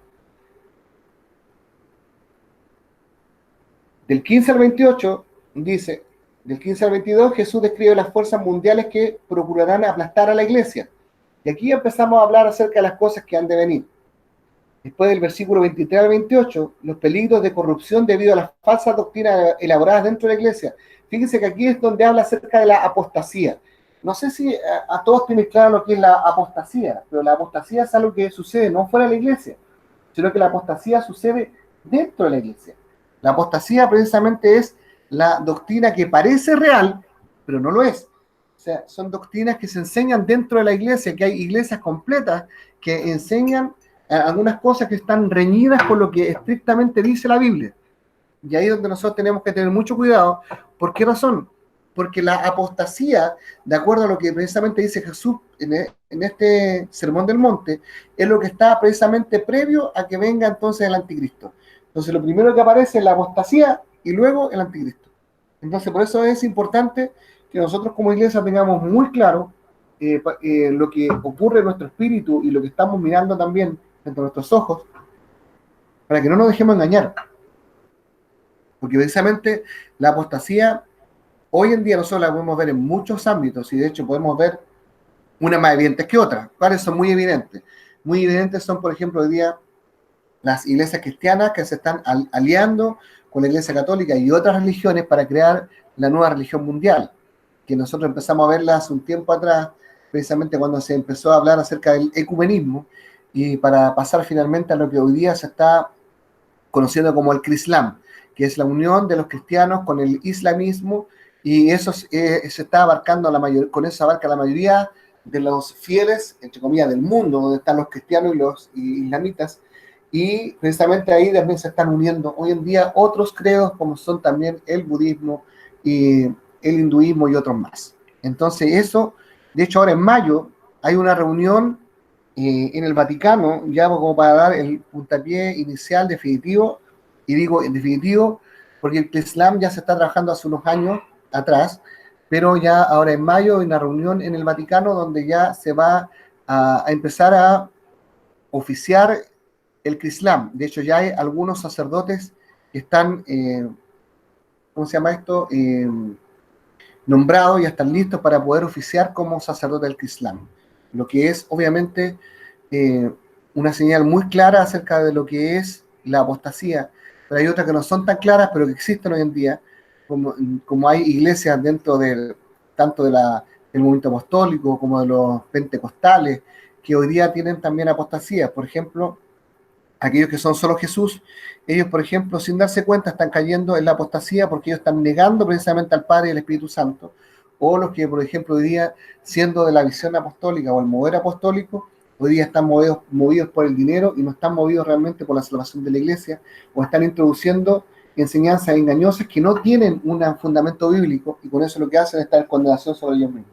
Del 15 al 28 dice, del 15 al 22 Jesús describe las fuerzas mundiales que procurarán aplastar a la iglesia. Y aquí empezamos a hablar acerca de las cosas que han de venir. Después del versículo 23 al 28, los peligros de corrupción debido a las falsas doctrinas elaboradas dentro de la iglesia. Fíjense que aquí es donde habla acerca de la apostasía. No sé si a todos tienen claro lo que es la apostasía, pero la apostasía es algo que sucede no fuera de la iglesia, sino que la apostasía sucede dentro de la iglesia. La apostasía precisamente es la doctrina que parece real, pero no lo es. O sea, son doctrinas que se enseñan dentro de la iglesia, que hay iglesias completas que enseñan algunas cosas que están reñidas con lo que estrictamente dice la Biblia. Y ahí es donde nosotros tenemos que tener mucho cuidado. ¿Por qué razón? Porque la apostasía, de acuerdo a lo que precisamente dice Jesús en este Sermón del Monte, es lo que está precisamente previo a que venga entonces el anticristo. Entonces lo primero que aparece es la apostasía y luego el anticristo. Entonces por eso es importante que nosotros como iglesia tengamos muy claro lo que ocurre en nuestro espíritu y lo que estamos mirando también entre nuestros ojos, para que no nos dejemos engañar. Porque precisamente la apostasía, hoy en día nosotros la podemos ver en muchos ámbitos, y de hecho podemos ver unas más evidentes que otras. ¿Cuáles son muy evidentes? Muy evidentes son, por ejemplo, hoy día las iglesias cristianas que se están aliando con la iglesia católica y otras religiones para crear la nueva religión mundial, que nosotros empezamos a verla hace un tiempo atrás, precisamente cuando se empezó a hablar acerca del ecumenismo, y para pasar finalmente a lo que hoy día se está conociendo como el Crislam, que es la unión de los cristianos con el islamismo, y eso se está abarcando, con eso abarca la mayoría de los fieles, entre comillas, del mundo, donde están los cristianos y los islamitas, y precisamente ahí también se están uniendo hoy en día otros credos, como son también el budismo y el hinduismo y otros más. Entonces eso, de hecho ahora en mayo, hay una reunión en el Vaticano, ya como para dar el puntapié inicial definitivo, y digo en definitivo, porque el Islam ya se está trabajando hace unos años atrás, pero ya ahora en mayo hay una reunión en el Vaticano donde ya se va a empezar a oficiar el Islam. De hecho ya hay algunos sacerdotes que están, ¿cómo se llama esto? Nombrados y están listos para poder oficiar como sacerdote del Islam. Lo que es obviamente una señal muy clara acerca de lo que es la apostasía, pero hay otras que no son tan claras, pero que existen hoy en día, como hay iglesias dentro tanto del movimiento apostólico como de los pentecostales, que hoy día tienen también apostasía. Por ejemplo, aquellos que son solo Jesús, ellos, por ejemplo, sin darse cuenta, están cayendo en la apostasía porque ellos están negando precisamente al Padre y al Espíritu Santo. O los que, por ejemplo, hoy día, siendo de la visión apostólica o el mover apostólico, hoy día están movidos por el dinero y no están movidos realmente por la salvación de la iglesia, o están introduciendo enseñanzas engañosas que no tienen un fundamento bíblico, y con eso lo que hacen es estar en condenación sobre ellos mismos.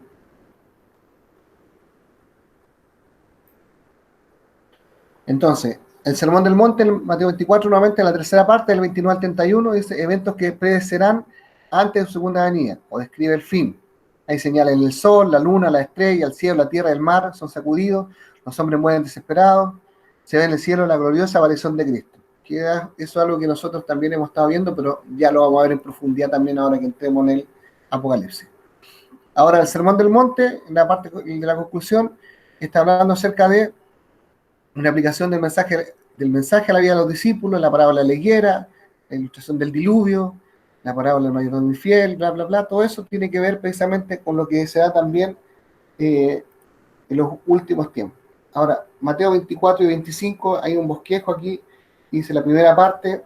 Entonces, el Sermón del Monte, en Mateo 24, nuevamente en la tercera parte, del 29 al 31, dice eventos que precederán antes de su segunda venida, o describe el fin. Hay señales en el sol, la luna, la estrella, el cielo, la tierra y el mar son sacudidos, los hombres mueren desesperados, se ve en el cielo la gloriosa aparición de Cristo. Que eso es algo que nosotros también hemos estado viendo, pero ya lo vamos a ver en profundidad también ahora que entremos en el Apocalipsis. Ahora, el Sermón del Monte, en la parte de la conclusión, está hablando acerca de una aplicación del mensaje a la vida de los discípulos, la parábola de la higuera, la ilustración del diluvio, la parábola del mayordomo infiel, bla, bla, bla. Todo eso tiene que ver precisamente con lo que se da también en los últimos tiempos. Ahora, Mateo 24 y 25, hay un bosquejo aquí, dice la primera parte,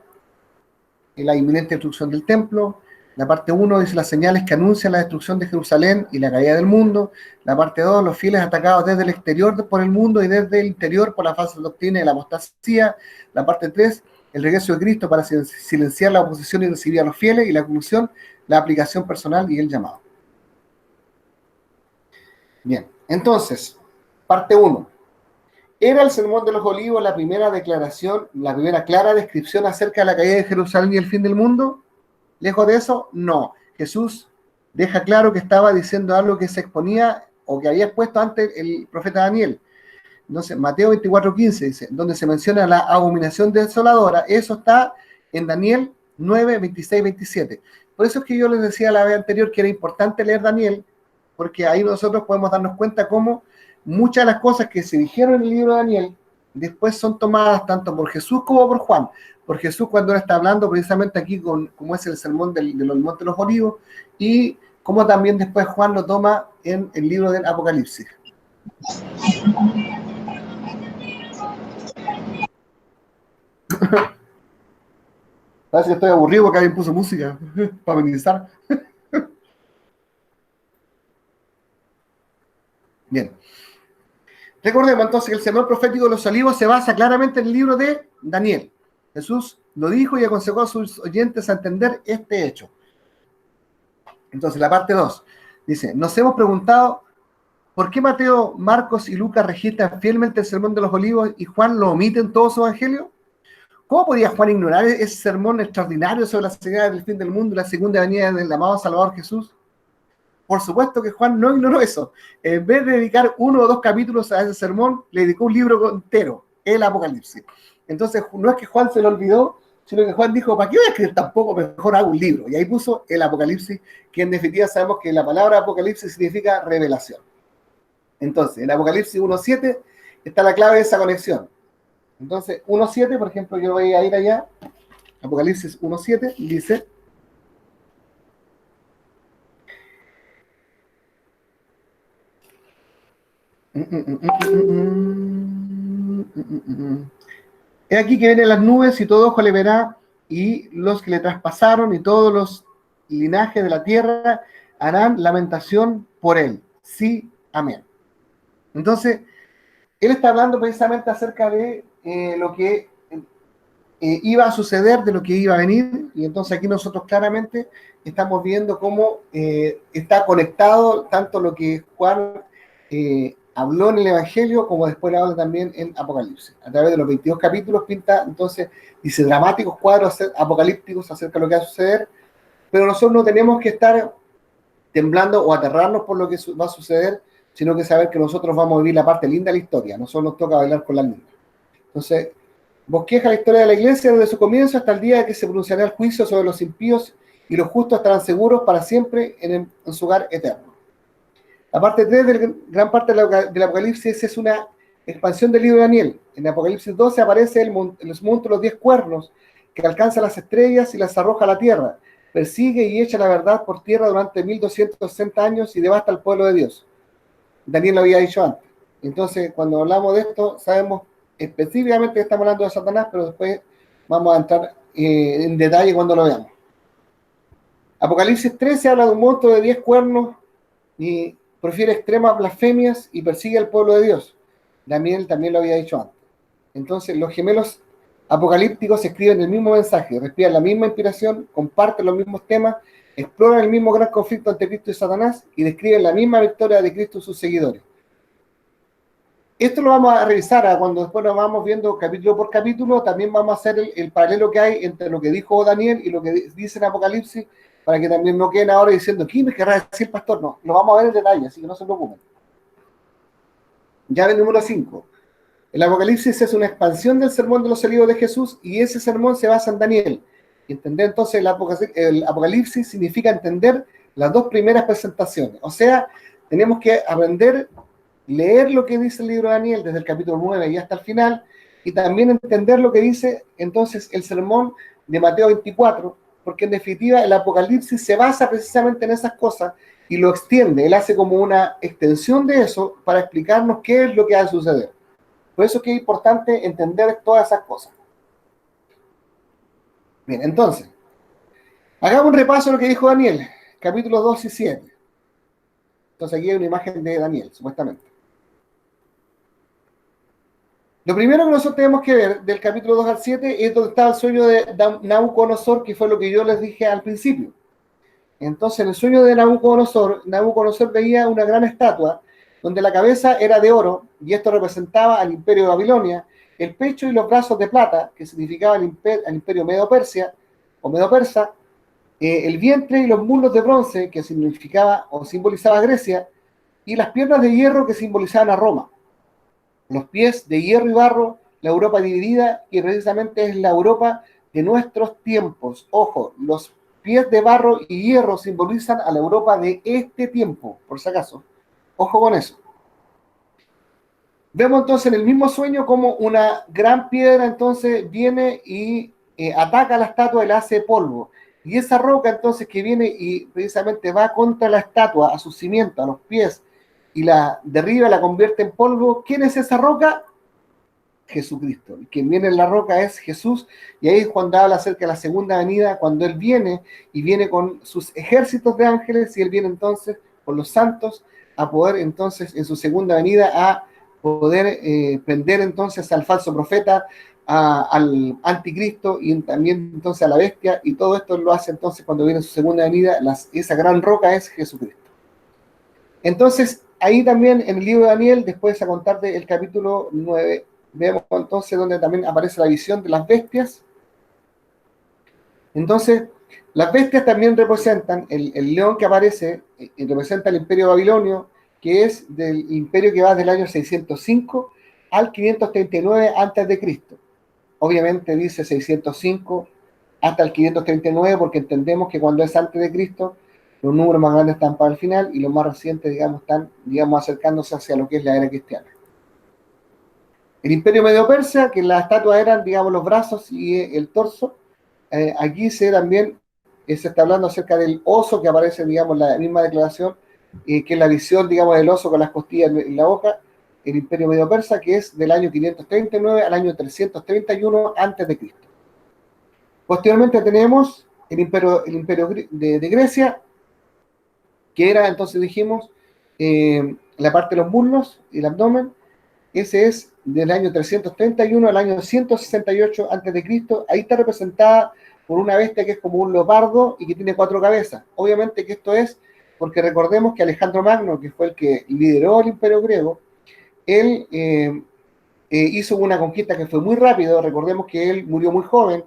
la inminente destrucción del templo. La parte 1 dice las señales que anuncian la destrucción de Jerusalén y la caída del mundo. La parte 2, los fieles atacados desde el exterior por el mundo y desde el interior por la falsa doctrina y la apostasía. La parte 3, el regreso de Cristo para silenciar la oposición y recibir a los fieles. Y la conclusión, la aplicación personal y el llamado. Bien, entonces, parte 1. ¿Era el Sermón de los Olivos la primera declaración, la primera clara descripción acerca de la caída de Jerusalén y el fin del mundo? Lejos de eso, no. Jesús deja claro que estaba diciendo algo que se exponía o que había expuesto antes el profeta Daniel. Entonces, Mateo 24:15 dice, donde se menciona la abominación desoladora, eso está en Daniel 9, 26, 27. Por eso es que yo les decía la vez anterior que era importante leer Daniel, porque ahí nosotros podemos darnos cuenta cómo muchas de las cosas que se dijeron en el libro de Daniel después son tomadas tanto por Jesús como por Juan. Por Jesús cuando él está hablando precisamente aquí como es el sermón del Monte de los Olivos, y como también después Juan lo toma en el libro del Apocalipsis. Parece que estoy aburrido porque alguien puso música para amenizar. Bien. Recordemos entonces que el sermón profético de los olivos se basa claramente en el libro de Daniel. Jesús lo dijo y aconsejó a sus oyentes a entender este hecho. Entonces, la parte 2 dice, nos hemos preguntado por qué Mateo, Marcos y Lucas registran fielmente el sermón de los olivos y Juan lo omite en todo su evangelio. ¿Cómo podía Juan ignorar ese sermón extraordinario sobre la señal del fin del mundo y la segunda venida del amado Salvador Jesús? Por supuesto que Juan no ignoró eso. En vez de dedicar 1 o 2 capítulos a ese sermón, le dedicó un libro entero, el Apocalipsis. Entonces, no es que Juan se lo olvidó, sino que Juan dijo, ¿para qué voy a escribir tampoco? Mejor hago un libro. Y ahí puso el Apocalipsis, que en definitiva sabemos que la palabra Apocalipsis significa revelación. Entonces, en Apocalipsis 1.7 está la clave de esa conexión. Entonces, 1.7, por ejemplo, yo voy a ir allá, Apocalipsis 1.7, dice... He aquí que vienen las nubes y todo ojo le verá, y los que le traspasaron y todos los linajes de la tierra harán lamentación por él. Sí, amén. Entonces, él está hablando precisamente acerca de lo que iba a suceder, de lo que iba a venir, y entonces aquí nosotros claramente estamos viendo cómo está conectado tanto lo que Juan habló en el Evangelio, como después habla también en Apocalipsis. A través de los 22 capítulos pinta, entonces, dice dramáticos cuadros apocalípticos acerca de lo que va a suceder, pero nosotros no tenemos que estar temblando o aterrarnos por lo que va a suceder, sino que saber que nosotros vamos a vivir la parte linda de la historia. A nosotros nos toca bailar con las lindas. Entonces, bosqueja la historia de la iglesia desde su comienzo hasta el día de que se pronunciará el juicio sobre los impíos y los justos estarán seguros para siempre en su hogar eterno. La parte 3 de gran parte del Apocalipsis es una expansión del libro de Daniel. En Apocalipsis 12 aparece el monstruo de los 10 cuernos que alcanza las estrellas y las arroja a la tierra. Persigue y echa la verdad por tierra durante 1260 años y devasta al pueblo de Dios. Daniel lo había dicho antes. Entonces, cuando hablamos de esto, sabemos específicamente que estamos hablando de Satanás, pero después vamos a entrar en detalle cuando lo veamos. Apocalipsis 13 habla de un monstruo de 10 cuernos y profiere extremas blasfemias y persigue al pueblo de Dios. Daniel también lo había dicho antes. Entonces, los gemelos apocalípticos escriben el mismo mensaje, respiran la misma inspiración, comparten los mismos temas, exploran el mismo gran conflicto entre Cristo y Satanás y describen la misma victoria de Cristo y sus seguidores. Esto lo vamos a revisar cuando después nos vamos viendo capítulo por capítulo. También vamos a hacer el paralelo que hay entre lo que dijo Daniel y lo que dice en Apocalipsis, para que también no queden ahora diciendo, ¿qué me querrá decir el pastor? No, lo vamos a ver en detalle, así que no se preocupen. Llave número 5. El Apocalipsis es una expansión del sermón de los olivos de Jesús, y ese sermón se basa en Daniel. Entender entonces el Apocalipsis significa entender las dos primeras presentaciones. O sea, tenemos que aprender, leer lo que dice el libro de Daniel desde el capítulo 9 y hasta el final, y también entender lo que dice entonces el sermón de Mateo 24, porque en definitiva el Apocalipsis se basa precisamente en esas cosas y lo extiende. Él hace como una extensión de eso para explicarnos qué es lo que ha de suceder. Por eso es que es importante entender todas esas cosas. Bien, entonces, hagamos un repaso de lo que dijo Daniel, capítulos 2 y 7. Entonces aquí hay una imagen de Daniel, supuestamente. Lo primero que nosotros tenemos que ver del capítulo 2 al 7 es donde está el sueño de Nabucodonosor, que fue lo que yo les dije al principio. Entonces, en el sueño de Nabucodonosor veía una gran estatua donde la cabeza era de oro, y esto representaba al imperio de Babilonia, el pecho y los brazos de plata, que significaba al imperio medo-persa, el vientre y los muslos de bronce, que significaba o simbolizaba a Grecia, y las piernas de hierro, que simbolizaban a Roma. Los pies de hierro y barro, la Europa dividida, y precisamente es la Europa de nuestros tiempos. Ojo, los pies de barro y hierro simbolizan a la Europa de este tiempo, por si acaso. Ojo con eso. Vemos entonces en el mismo sueño como una gran piedra entonces viene y ataca a la estatua y la hace polvo. Y esa roca entonces que viene y precisamente va contra la estatua, a sus cimientos, a los pies, y la derriba, la convierte en polvo. ¿Quién es esa roca? Jesucristo. Quien viene en la roca es Jesús, y ahí es cuando habla acerca de la segunda venida, cuando Él viene, y viene con sus ejércitos de ángeles, y Él viene entonces con los santos, a poder entonces en su segunda venida a poder prender entonces al falso profeta, al anticristo y también entonces a la bestia, y todo esto lo hace entonces cuando viene su segunda venida. Esa gran roca es Jesucristo. Entonces ahí también en el libro de Daniel, después a contarte el capítulo 9, vemos entonces donde también aparece la visión de las bestias. Entonces las bestias también representan el león que aparece, y representa el imperio babilonio, que es del imperio que va del año 605 al 539 a.C. Obviamente dice 605 hasta el 539 porque entendemos que cuando es antes de Cristo, los números más grandes están para el final y los más recientes, digamos, están, acercándose hacia lo que es la era cristiana. El imperio medio-persa, que las estatuas eran, digamos, los brazos y el torso, aquí se está hablando acerca del oso que aparece, digamos, en la misma declaración, que es la visión, digamos, del oso con las costillas en la boca. El imperio medio-persa, que es del año 539 al año 331 a.C. Posteriormente tenemos el imperio de Grecia, que era, entonces dijimos, la parte de los muslos y el abdomen. Ese es del año 331 al año 168 a.C. Ahí está representada por una bestia que es como un leopardo y que tiene 4 cabezas. Obviamente que esto es porque recordemos que Alejandro Magno, que fue el que lideró el imperio griego, él hizo una conquista que fue muy rápido. Recordemos que él murió muy joven,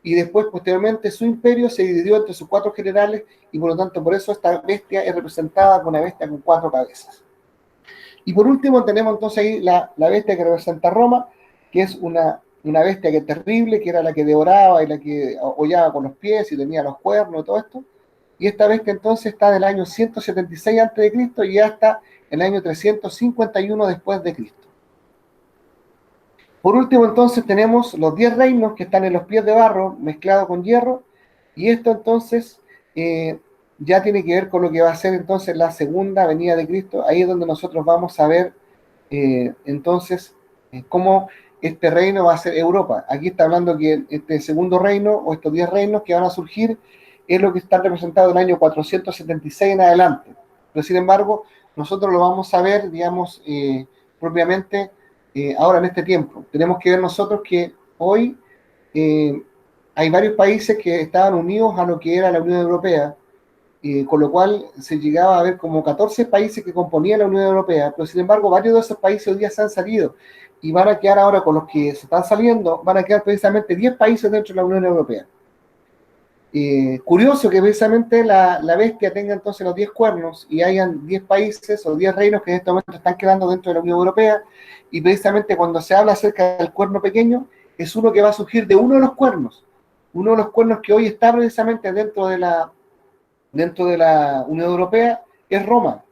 y después, posteriormente, su imperio se dividió entre sus 4 generales, y por lo tanto, por eso esta bestia es representada con una bestia con 4 cabezas. Y por último, tenemos entonces ahí la bestia que representa a Roma, que es una bestia que es terrible, que era la que devoraba y la que hollaba con los pies y tenía los cuernos y todo esto. Y esta bestia entonces está del año 176 a.C. y hasta el año 351 después de Cristo. Por último, entonces, tenemos los 10 reinos que están en los pies de barro mezclados con hierro, y esto entonces ya tiene que ver con lo que va a ser entonces la segunda venida de Cristo. Ahí es donde nosotros vamos a ver entonces cómo este reino va a ser Europa. Aquí está hablando que este segundo reino, o estos 10 reinos que van a surgir, es lo que está representado en el año 476 en adelante. Pero sin embargo, nosotros lo vamos a ver, digamos, propiamente ahora en este tiempo. Tenemos que ver nosotros que hoy hay varios países que estaban unidos a lo que era la Unión Europea, con lo cual se llegaba a ver como 14 países que componían la Unión Europea, pero sin embargo varios de esos países hoy día se han salido y van a quedar ahora con los que se están saliendo, van a quedar precisamente 10 países dentro de la Unión Europea. Curioso que precisamente la bestia tenga entonces los 10 cuernos y hayan 10 países o 10 reinos que en este momento están quedando dentro de la Unión Europea, y precisamente cuando se habla acerca del cuerno pequeño, es uno que va a surgir de uno de los cuernos que hoy está precisamente dentro de la Unión Europea, es Roma.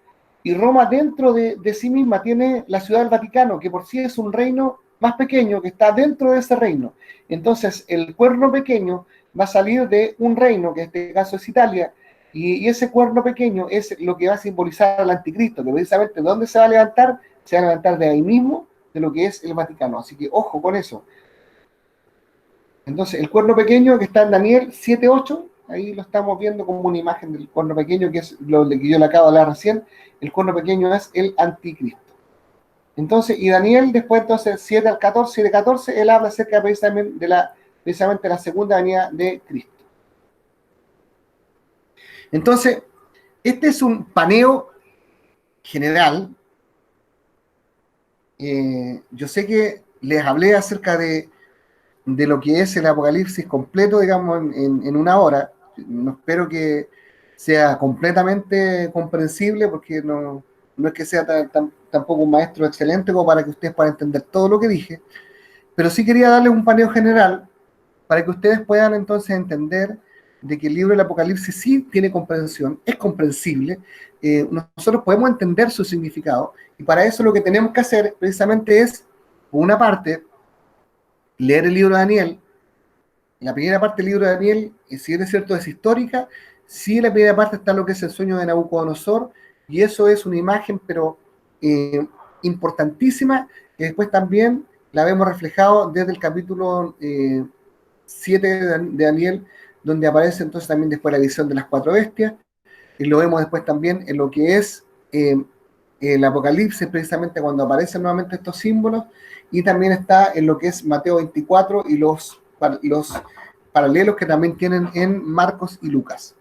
Y Roma dentro de sí misma tiene la ciudad del Vaticano, que por sí es un reino más pequeño que está dentro de ese reino. Entonces el cuerno pequeño va a salir de un reino, que en este caso es Italia, y ese cuerno pequeño es lo que va a simbolizar al anticristo, que precisamente ¿dónde se va a levantar? Se va a levantar de ahí mismo, de lo que es el Vaticano. Así que ojo con eso. Entonces el cuerno pequeño que está en Daniel 7:8, ahí lo estamos viendo como una imagen del cuerno pequeño, que es lo que yo le acabo de hablar recién. El cuerno pequeño es el anticristo. Entonces, y Daniel después entonces 7 al 14, y de 14 él habla acerca precisamente de la segunda venida de Cristo. Entonces, este es un paneo general. Yo sé que les hablé acerca de lo que es el Apocalipsis completo, digamos, en una hora. No espero que sea completamente comprensible, porque no es que sea tampoco un maestro excelente como para que ustedes puedan entender todo lo que dije, pero sí quería darles un paneo general para que ustedes puedan entonces entender de que el libro del Apocalipsis sí tiene comprensión, es comprensible, nosotros podemos entender su significado, y para eso lo que tenemos que hacer precisamente es, por una parte, leer el libro de Daniel. La primera parte del libro de Daniel, si bien es cierto, es histórica, sí, en la primera parte está lo que es el sueño de Nabucodonosor, y eso es una imagen, pero importantísima, que después también la vemos reflejado desde el capítulo 7 de Daniel, donde aparece entonces también después la visión de las 4 bestias, y lo vemos después también en lo que es el Apocalipsis, precisamente cuando aparecen nuevamente estos símbolos, y también está en lo que es Mateo 24 y los paralelos que también tienen en Marcos y Lucas.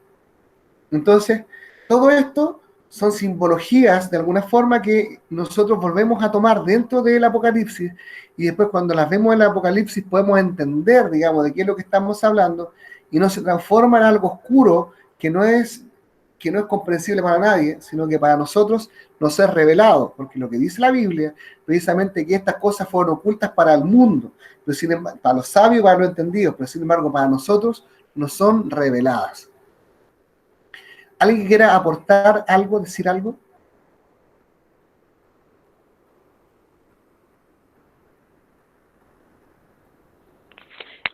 Entonces, todo esto son simbologías de alguna forma que nosotros volvemos a tomar dentro del Apocalipsis, y después cuando las vemos en el Apocalipsis podemos entender, digamos, de qué es lo que estamos hablando, y no se transforma en algo oscuro que no es comprensible para nadie, sino que para nosotros nos es revelado, porque lo que dice la Biblia, precisamente que estas cosas fueron ocultas para el mundo, pero sin embargo, para los sabios y para los entendidos, pero sin embargo para nosotros nos son reveladas. ¿Alguien que quiera aportar algo, decir algo?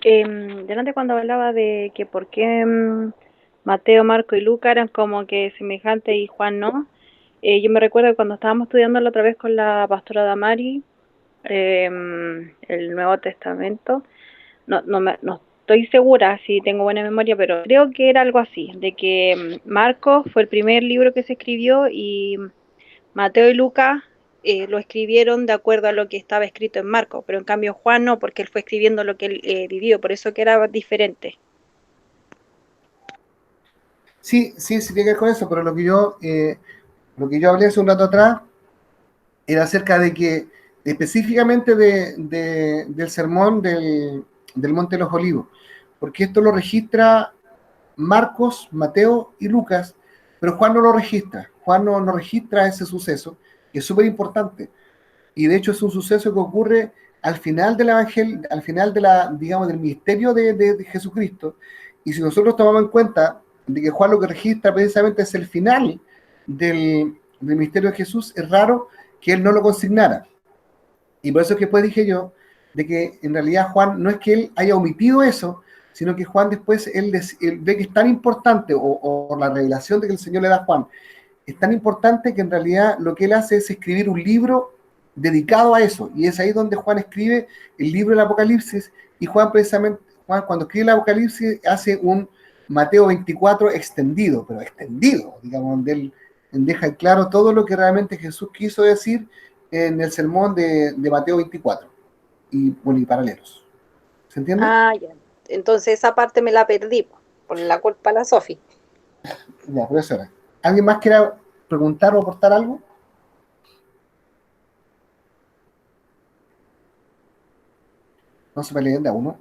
Delante cuando hablaba de que por qué Mateo, Marco y Lucas eran como que semejantes y Juan no, yo me recuerdo que cuando estábamos estudiando la otra vez con la pastora Damari, el Nuevo Testamento, no estoy segura si tengo buena memoria, pero creo que era algo así, de que Marcos fue el primer libro que se escribió y Mateo y Lucas lo escribieron de acuerdo a lo que estaba escrito en Marcos, pero en cambio Juan no, porque él fue escribiendo lo que él vivió, por eso que era diferente. Sí, tiene que ver con eso, pero lo que yo hablé hace un rato atrás era acerca de que específicamente del sermón del Monte de los Olivos, porque esto lo registra Marcos, Mateo y Lucas, pero Juan no lo registra. Juan no registra ese suceso, que es súper importante, y de hecho es un suceso que ocurre al final del evangelio, al final digamos, del ministerio de Jesucristo, y si nosotros tomamos en cuenta de que Juan lo que registra precisamente es el final del ministerio de Jesús, es raro que él no lo consignara. Y por eso es que después dije yo, de que en realidad Juan, no es que él haya omitido eso, sino que Juan después, él ve que es tan importante, o la revelación de que el Señor le da a Juan, es tan importante que en realidad lo que él hace es escribir un libro dedicado a eso, y es ahí donde Juan escribe el libro del Apocalipsis, y Juan precisamente, cuando escribe el Apocalipsis, hace un Mateo 24 extendido, pero extendido, digamos, donde él deja claro todo lo que realmente Jesús quiso decir en el sermón de Mateo 24, y paralelos. ¿Se entiende? Ah, ya. Entonces esa parte me la perdí, por la culpa de la Sofi. Ya, profesora. ¿Alguien más quiera preguntar o aportar algo? No se peleen de a uno.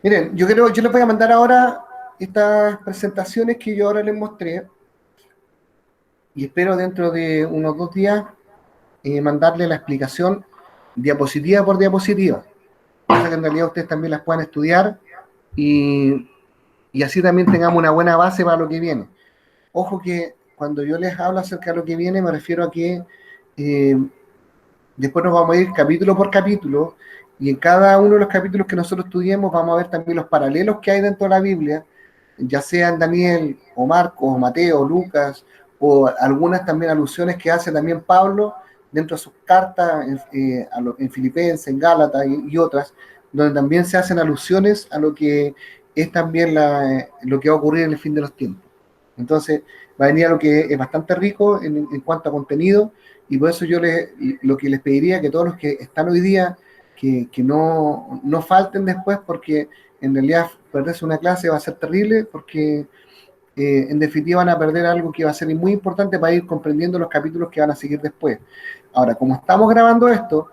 Miren, yo les voy a mandar ahora estas presentaciones que yo ahora les mostré y espero dentro de unos 2 días mandarle la explicación diapositiva por diapositiva, para que en realidad ustedes también las puedan estudiar y así también tengamos una buena base para lo que viene. Ojo que cuando yo les hablo acerca de lo que viene, me refiero a que después nos vamos a ir capítulo por capítulo, y en cada uno de los capítulos que nosotros estudiemos vamos a ver también los paralelos que hay dentro de la Biblia, ya sea en Daniel, o Marcos, o Mateo, o Lucas, o algunas también alusiones que hace también Pablo dentro de sus cartas, en Filipenses, en Gálatas y otras, donde también se hacen alusiones a lo que es también lo que va a ocurrir en el fin de los tiempos. Entonces, va a venir algo que es bastante rico en cuanto a contenido, y por eso yo lo que les pediría que todos los que están hoy día, que no falten después, porque en realidad perderse una clase va a ser terrible, porque en definitiva van a perder algo que va a ser muy importante para ir comprendiendo los capítulos que van a seguir después. Ahora, como estamos grabando esto,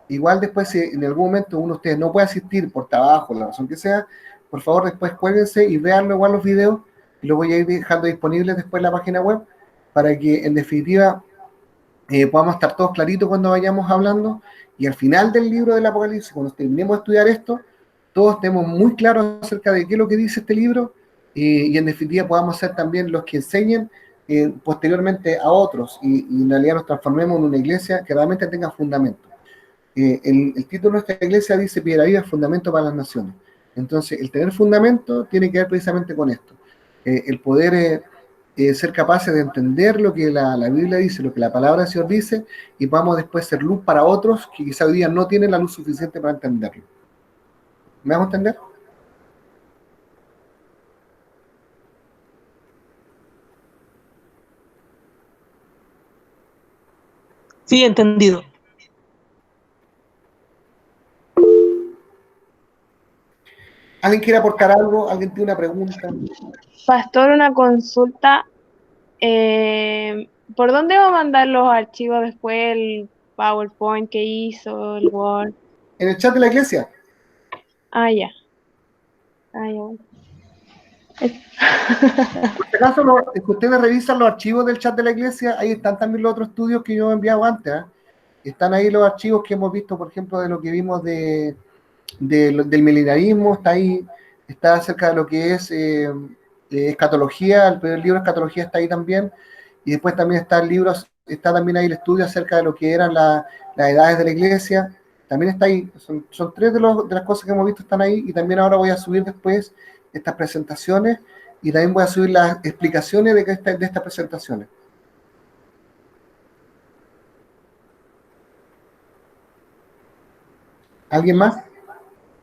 igual después si en algún momento uno de ustedes no puede asistir por trabajo, la razón que sea, por favor después cuélguense y veanlo igual los videos, y los voy a ir dejando disponibles después en la página web, para que en definitiva podamos estar todos claritos cuando vayamos hablando, y al final del libro del Apocalipsis, cuando terminemos de estudiar esto, todos estemos muy claros acerca de qué es lo que dice este libro, y en definitiva podamos ser también los que enseñen posteriormente a otros, y en realidad nos transformemos en una iglesia que realmente tenga fundamento. El título de nuestra iglesia dice Piedra Viva, fundamento para las naciones. Entonces, el tener fundamento tiene que ver precisamente con esto. El poder ser capaces de entender lo que la Biblia dice, lo que la palabra del Señor dice, y podamos después ser luz para otros que quizá hoy día no tienen la luz suficiente para entenderlo. ¿Me hago entender? Sí, entendido. ¿Alguien quiere aportar algo? ¿Alguien tiene una pregunta? Pastor, una consulta. ¿Por dónde va a mandar los archivos después, el PowerPoint que hizo, el Word? En el chat de la iglesia. Ah, ya. Ah, ya. Por si acaso, si ustedes revisan los archivos del chat de la iglesia, ahí están también los otros estudios que yo he enviado antes. Están ahí los archivos que hemos visto, por ejemplo, de lo que vimos del milenarismo, está ahí, está acerca de lo que es escatología, el primer libro de escatología está ahí también, y después también está el libro, está también ahí el estudio acerca de lo que eran las edades de la iglesia, también está ahí, son 3 de las cosas que hemos visto están ahí, y también ahora voy a subir después estas presentaciones, y también voy a subir las explicaciones de estas presentaciones. ¿Alguien más?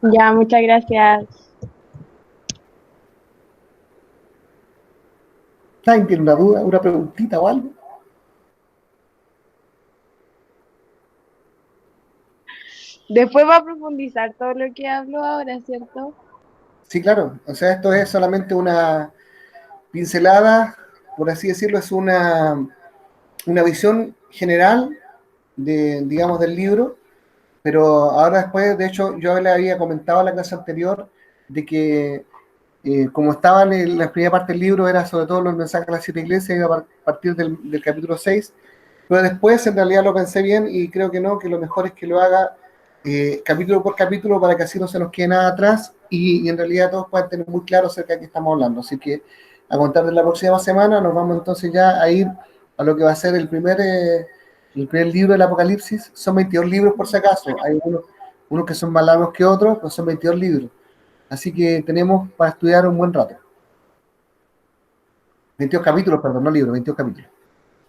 Ya, muchas gracias. ¿Alguien tiene una duda, una preguntita o algo? Después va a profundizar todo lo que hablo ahora, ¿cierto? Sí, claro. O sea, esto es solamente una pincelada, por así decirlo, es una visión general digamos, del libro, pero ahora después, de hecho, yo le había comentado en la clase anterior de que como estaba en la primera parte del libro, era sobre todo los mensajes a las 7 iglesias, iba a partir del capítulo 6, pero después en realidad lo pensé bien y creo que no, que lo mejor es que lo haga capítulo por capítulo para que así no se nos quede nada atrás y en realidad todos puedan tener muy claro acerca de qué estamos hablando. Así que a contar de la próxima semana nos vamos entonces ya a ir a lo que va a ser el primer libro del Apocalipsis. Son 22 libros por si acaso, hay unos que son más largos que otros, pero son 22 libros. Así que tenemos para estudiar un buen rato. 22 capítulos, perdón, no libros, 22 capítulos.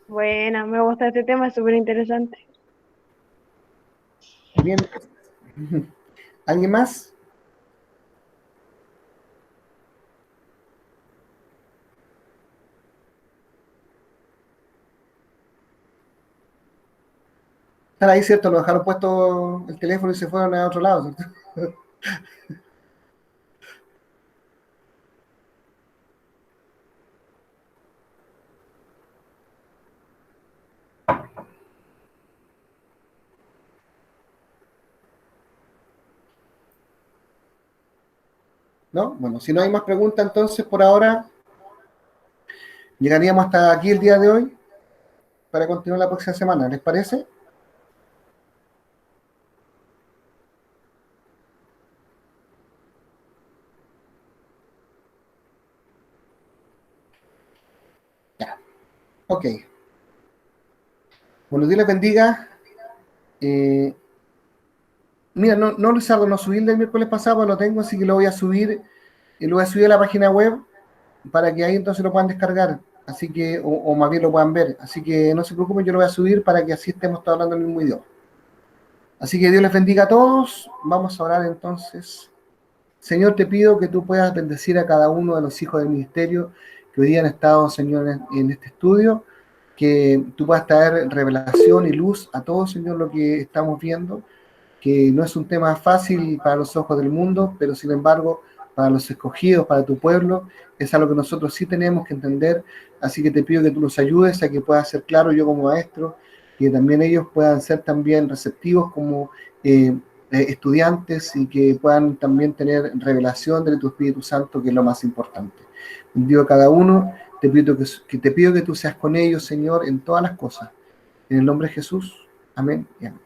Bueno, me gusta este tema, es súper interesante. Bien. ¿Alguien más? Están ahí, ¿cierto? Nos dejaron puesto el teléfono y se fueron a otro lado, ¿cierto? ¿No? Bueno, si no hay más preguntas, entonces por ahora llegaríamos hasta aquí el día de hoy para continuar la próxima semana. ¿Les parece? Ya. Ok. Bueno, Dios les bendiga. Mira, no Luisardo, no subí el del miércoles pasado, lo tengo, así que lo voy a subir. Y lo voy a subir a la página web para que ahí entonces lo puedan descargar. Así que, o más bien lo puedan ver. Así que no se preocupen, yo lo voy a subir para que así estemos todos hablando el mismo idioma. Así que Dios les bendiga a todos. Vamos a orar entonces. Señor, te pido que tú puedas bendecir a cada uno de los hijos del ministerio que hoy día han estado, Señor, en este estudio, que tú puedas traer revelación y luz a todo, Señor, lo que estamos viendo, que no es un tema fácil para los ojos del mundo, pero sin embargo, para los escogidos, para tu pueblo, es algo que nosotros sí tenemos que entender. Así que te pido que tú nos ayudes a que pueda ser claro yo como maestro, que también ellos puedan ser también receptivos como estudiantes y que puedan también tener revelación de tu Espíritu Santo, que es lo más importante. Bendigo a cada uno, te pido que tú seas con ellos, Señor, en todas las cosas. En el nombre de Jesús. Amén y amén.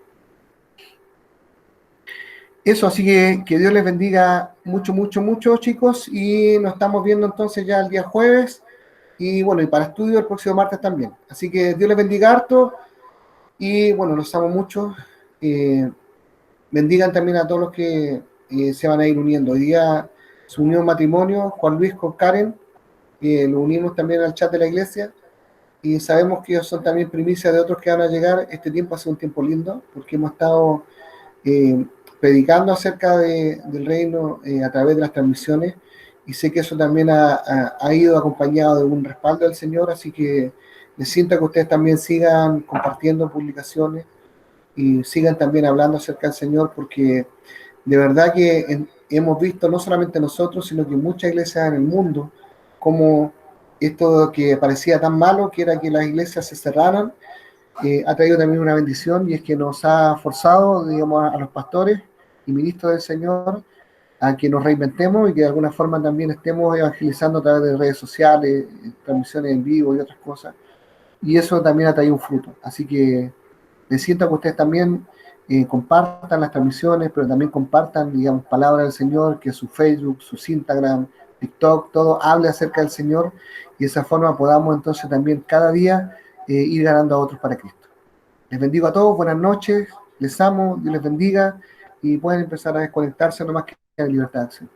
Eso, así que Dios les bendiga mucho, mucho, mucho, chicos, y nos estamos viendo entonces ya el día jueves, y bueno, y para estudio el próximo martes también. Así que Dios les bendiga harto, y bueno, los amo mucho. Bendigan también a todos los que se van a ir uniendo. Hoy día se unió un matrimonio, Juan Luis con Karen, lo unimos también al chat de la iglesia, y sabemos que ellos son también primicias de otros que van a llegar. Este tiempo ha sido un tiempo lindo, porque hemos estado predicando acerca del reino a través de las transmisiones, y sé que eso también ha ido acompañado de un respaldo del Señor, así que les siento que ustedes también sigan compartiendo publicaciones y sigan también hablando acerca del Señor, porque de verdad que hemos visto, no solamente nosotros, sino que muchas iglesias en el mundo, como esto que parecía tan malo, que era que las iglesias se cerraran, ha traído también una bendición, y es que nos ha forzado, digamos, a los pastores y ministros del Señor a que nos reinventemos y que de alguna forma también estemos evangelizando a través de redes sociales, transmisiones en vivo y otras cosas. Y eso también ha traído un fruto. Así que les siento que ustedes también compartan las transmisiones, pero también compartan, digamos, palabras del Señor, que su Facebook, su Instagram, TikTok, todo hable acerca del Señor, y de esa forma podamos entonces también cada día ir ganando a otros para Cristo. Les bendigo a todos, buenas noches, les amo, Dios les bendiga, y pueden empezar a desconectarse nomás que en libertad de acción.